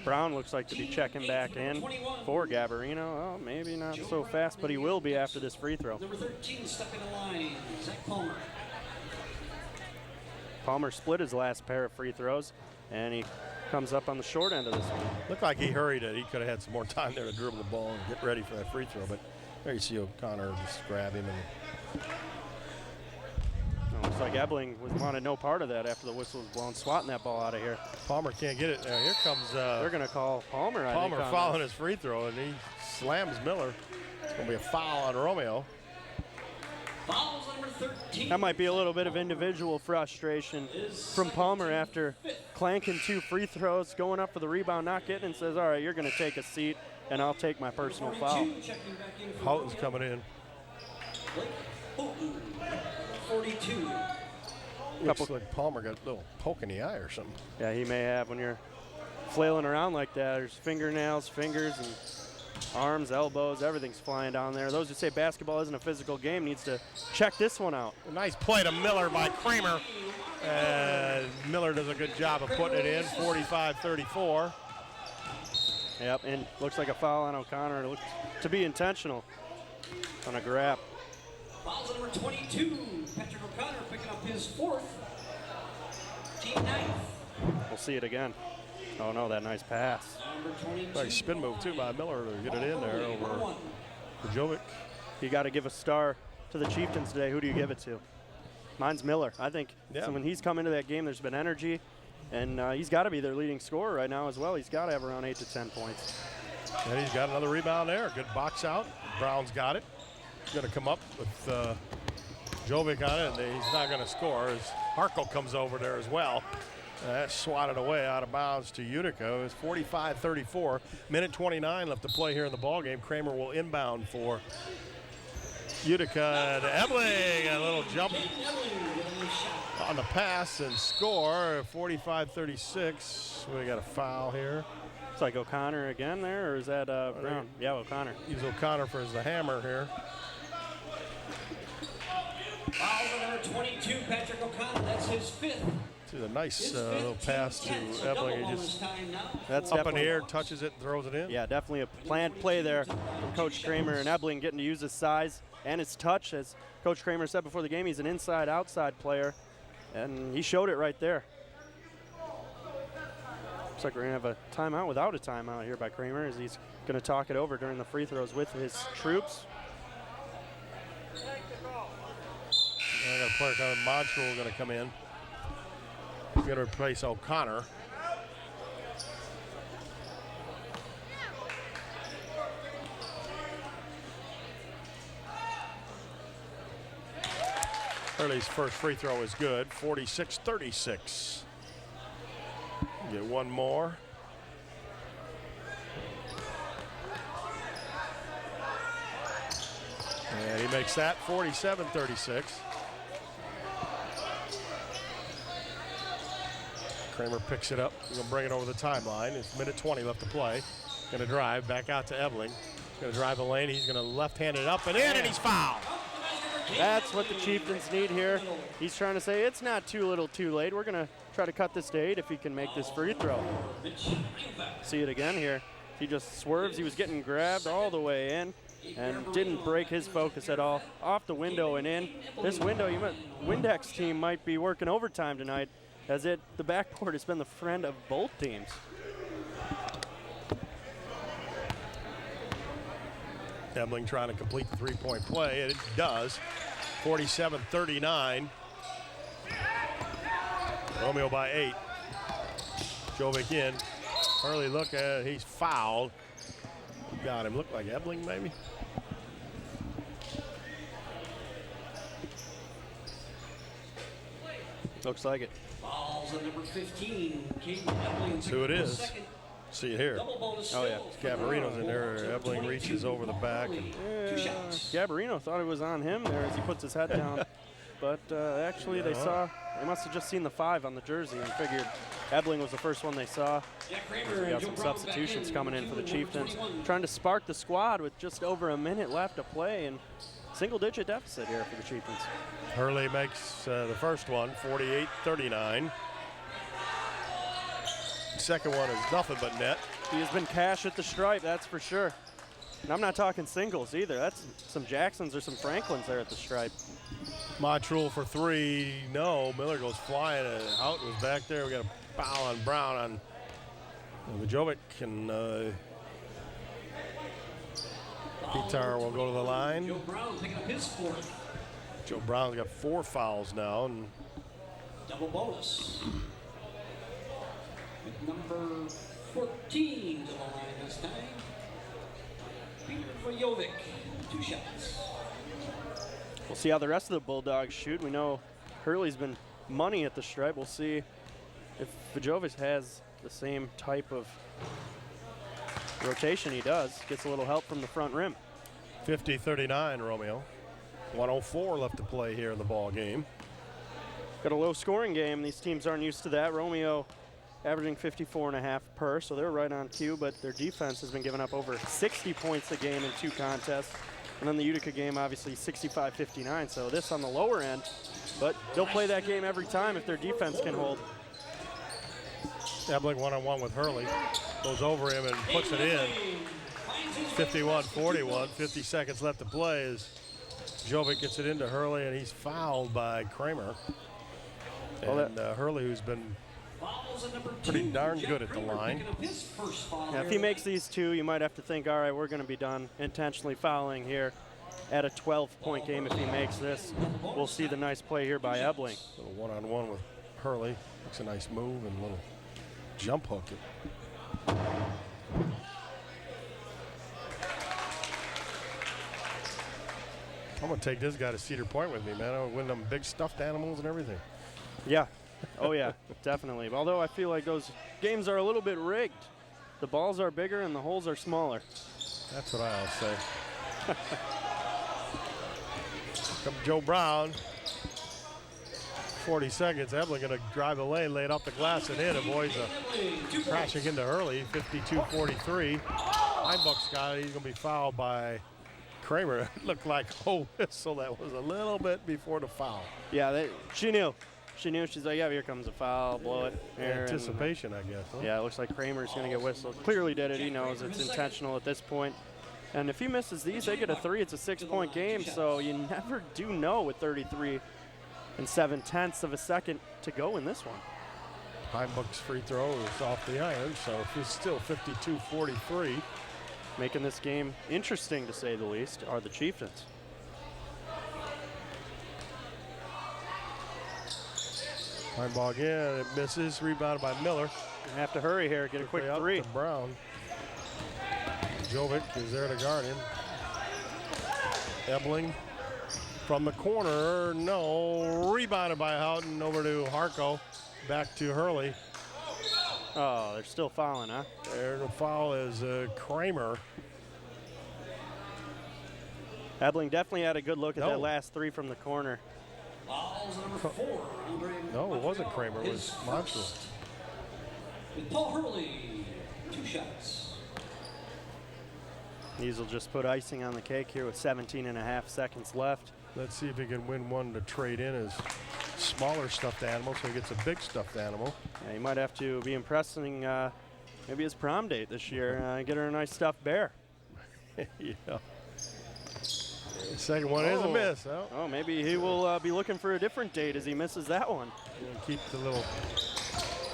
B: Brown looks like to be checking back in for Gabarino. Oh, maybe not so fast, but he will be after this free throw.
C: Number 13 stepping in line, Zach Palmer.
B: Palmer split his last pair of free throws, and he comes up on the short end of this one.
A: Looked like he hurried it. He could have had some more time there to dribble the ball and get ready for that free throw, but there you see O'Connor just grab him. And
B: looks like Ebling wanted no part of that after the whistle was blown, swatting that ball out of here.
A: Palmer can't get it. Here comes
B: they're going to call Palmer, I think,
A: Palmer fouling his free throw, and he slams Miller. It's going to be a foul on Romeo.
C: Fouls on number 13.
B: That might be a little bit of individual frustration from Palmer after clanking 2 free throws, going up for the rebound, not getting, and says, all right, you're going to take a seat, and I'll take my personal foul.
A: Houghton's coming in.
C: 42.
A: Looks like Palmer got a little poke in the eye or something.
B: Yeah, he may have. When you're flailing around like that, there's fingernails, fingers, and arms, elbows, everything's flying down there. Those who say basketball isn't a physical game needs to check this one out.
A: A nice play to Miller by Kramer. And Miller does a good job of putting it in, 45-34.
B: Yep, and looks like a foul on O'Connor. It looks to be intentional on a grab.
C: Fouls on number 22, Patrick O'Connor picking up his fourth. Team ninth.
B: We'll see it again. Oh no, that nice pass.
A: Nice spin move too by Miller to get it in there over Vujovic.
B: You got to give a star to the Cheiftains today. Who do you give it to? Mine's Miller. I think so when he's come into that game, there's been energy, and he's got to be their leading scorer right now as well. He's got to have around 8 to 10 points.
A: And he's got another rebound there. Good box out. Brown's got it. He's going to come up with Jovic on it, and he's not going to score as Harkle comes over there as well. That's swatted away out of bounds to Utica. It's 45-34. Minute 29 left to play here in the ballgame. Kramer will inbound for Utica. And Ebling, a little jump on the pass and score. 45-36. We got a foul here.
B: It's like O'Connor again there, or is that Brown? Yeah, O'Connor.
A: Use O'Connor for the hammer here.
C: Foul on number 22, Patrick O'Connor. That's his fifth.
A: To the nice little pass to Ebling. He just
B: that's
A: up in the air, touches it, and throws it in.
B: Yeah, definitely a planned play there from Coach Kramer, and Ebling getting to use his size and his touch. As Coach Kramer said before the game, he's an inside-outside player, and he showed it right there. Looks like we're going to have a timeout without a timeout here by Kramer, as he's going to talk it over during the free throws with his troops.
A: I got a player coming. Montreux going to come in. He's going to replace O'Connor. Hurley's first free throw is good. 46-36. Get one more. And he makes that 47-36. Kramer picks it up. He's going to bring it over the timeline. It's minute 20 left to play. Going to drive back out to Ebling. Going to drive the lane. He's going to left-hand it up and in, and he's fouled.
B: That's what the Cheiftains need here. He's trying to say it's not too little too late. We're going to try to cut this to 8 if he can make this free throw. See it again here. He just swerves. He was getting grabbed all the way in and didn't break his focus at all. Off the window and in. This window, Windex team might be working overtime tonight, as the backboard has been the friend of both teams.
A: Ebling trying to complete the three-point play, and it does. 47-39. Romeo by 8. Jovic in. Early look at it. He's fouled. Got him. Looked like Ebling, maybe.
B: Looks like it.
C: Fouls on number 15. Caden Ebling.
A: That's who it is. See it here.
B: Oh, yeah.
A: Gabarino's in there. Ebling reaches over the back. And
B: Gabarino thought it was on him there as he puts his head down. But actually, they must have just seen the 5 on the jersey and figured Ebling was the first one they saw. We got some substitutions coming in for the Cheiftains, trying to spark the squad with just over a minute left to play, and single-digit deficit here for the Cheiftains.
A: Hurley makes the first one, 48-39. Second one is nothing but net.
B: He has been cash at the stripe, that's for sure. And I'm not talking singles either. That's some Jacksons or some Franklins there at the stripe.
A: Motrul for 3, no. Miller goes flying, and Houghton was back there. We got a foul on Brown on Vajovic, and Pitar will go to the line.
C: Joe Brown picking up his 4th.
A: Joe Brown's got 4 fouls now, and
C: Double bonus. With number 14 to the line this time. Peter Vajovic, 2 shots.
B: We'll see how the rest of the Bulldogs shoot. We know Hurley's been money at the stripe. We'll see if Vajovic has the same type of rotation he does. Gets a little help from the front rim.
A: 50-39 Romeo. 1:04 left to play here in the ball game.
B: Got a low scoring game. These teams aren't used to that. Romeo averaging 54.5 per, so they're right on cue, but their defense has been giving up over 60 points a game in 2 contests. And then the Utica game, obviously 65-59, so this on the lower end, but they'll play that game every time if their defense can hold.
A: Ebling one-on-one with Hurley. Goes over him and puts it in. 51-41, 50 seconds left to play as Jovic gets it into Hurley, and he's fouled by Kramer. And Hurley, who's been pretty darn good at the line.
B: Yeah, if he makes these 2, you might have to think, all right, we're going to be done intentionally fouling here at a 12-point game. If he makes this, we'll see the nice play here by Ebling.
A: Little one-on-one with Hurley. Makes a nice move and a little jump hook it. I'm going to take this guy to Cedar Point with me, man. I'll win them big stuffed animals and everything.
B: Yeah. Oh, yeah, definitely. Although I feel like those games are a little bit rigged. The balls are bigger and the holes are smaller.
A: That's what I'll say. Come Joe Brown. 40 seconds. Ebling going to drive the lane, lay it off the glass and hit. Avoids a crashing into Hurley. 52-43. Einbuch's got it. He's going to be fouled by Kramer. It looked like a whistle. That was a little bit before the foul.
B: Yeah, she knew. She knew. She's like, yeah, here comes a foul. Blow it.
A: Anticipation, I guess. Huh?
B: Yeah, it looks like Kramer's going to get whistled. Clearly did it. He knows it's intentional at this point. And if he misses these, they get a 3. It's a 6-point game, so you never do know with 33 and 7/10 of a second to go in this one.
A: Einbuch's free throw is off the iron, so it's still 52-43.
B: Making this game interesting, to say the least, are the Cheiftains.
A: Einbuch again, it misses, rebounded by Miller.
B: Have to hurry here, get a quick 3.
A: Brown. Jovic is there to guard him. Ebling from the corner, no. Rebounded by Houghton, over to Harko. Back to Hurley.
B: Oh, they're still fouling, huh?
A: There, the foul is Kramer.
B: Ebling definitely had a good look at that last 3 from the corner.
A: No, it wasn't Kramer, it was Montreal.
C: With Paul Hurley, 2 shots.
B: These will just put icing on the cake here with 17.5 seconds left.
A: Let's see if he can win one to trade in his smaller stuffed animal, so he gets a big stuffed animal.
B: Yeah, he might have to be impressing maybe his prom date this year. Get her a nice stuffed bear.
A: Yeah. The second one is a miss.
B: Oh, maybe he will be looking for a different date as he misses that one.
A: We'll keep the little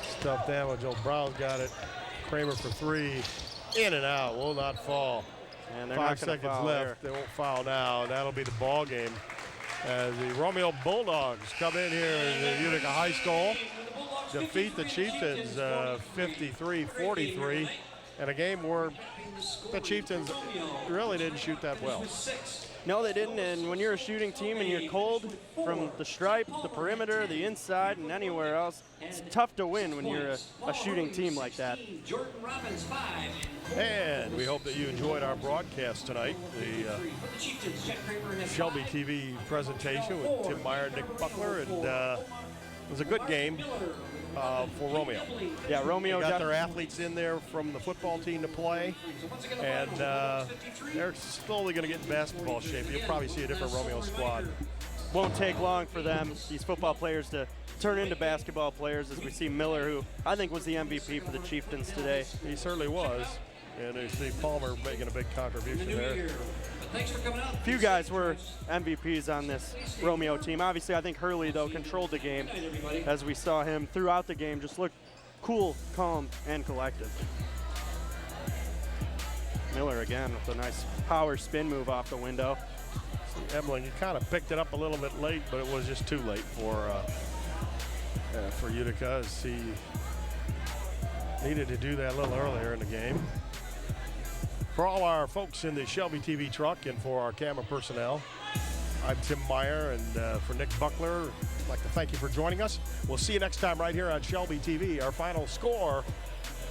A: stuffed animal. Joe Brown's got it. Kramer for 3. In and out. Will not fall.
B: And they're
A: 5
B: not gonna
A: seconds
B: foul
A: left.
B: there.
A: They won't foul now. That'll be the ball game as the Romeo Bulldogs come in here in the Utica High School, defeat the Cheiftains 53-43 in a game where the Cheiftains really didn't shoot that well.
B: No, they didn't, and when you're a shooting team and you're cold from the stripe, the perimeter, the inside, and anywhere else, it's tough to win when you're a shooting team like that.
A: And we hope that you enjoyed our broadcast tonight, the Shelby TV presentation with Tim Meyer and Nick Buckler, and it was a good game for Romeo.
B: Yeah, Romeo
A: got their athletes in there from the football team to play, and they're slowly going to get in basketball shape. You'll probably see a different Romeo squad.
B: Won't take long for them, these football players, to turn into basketball players, as we see Miller, who I think was the MVP for the Cheiftains today.
A: He certainly was, and you see Palmer making a big contribution there.
C: Thanks for coming out.
B: Few guys were MVPs on this Romeo team. Obviously, I think Hurley, though, controlled the game, as we saw him throughout the game just look cool, calm, and collected. Miller again with a nice power spin move off the window.
A: See, Emlyn, you kind of picked it up a little bit late, but it was just too late for Utica, as he needed to do that a little earlier in the game. For all our folks in the Shelby TV truck and for our camera personnel, I'm Tim Meyer, and for Nick Buckler, I'd like to thank you for joining us. We'll see you next time right here on Shelby TV. Our final score,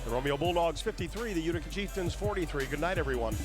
A: the Romeo Bulldogs 53, the Utica Cheiftains 43. Good night, everyone.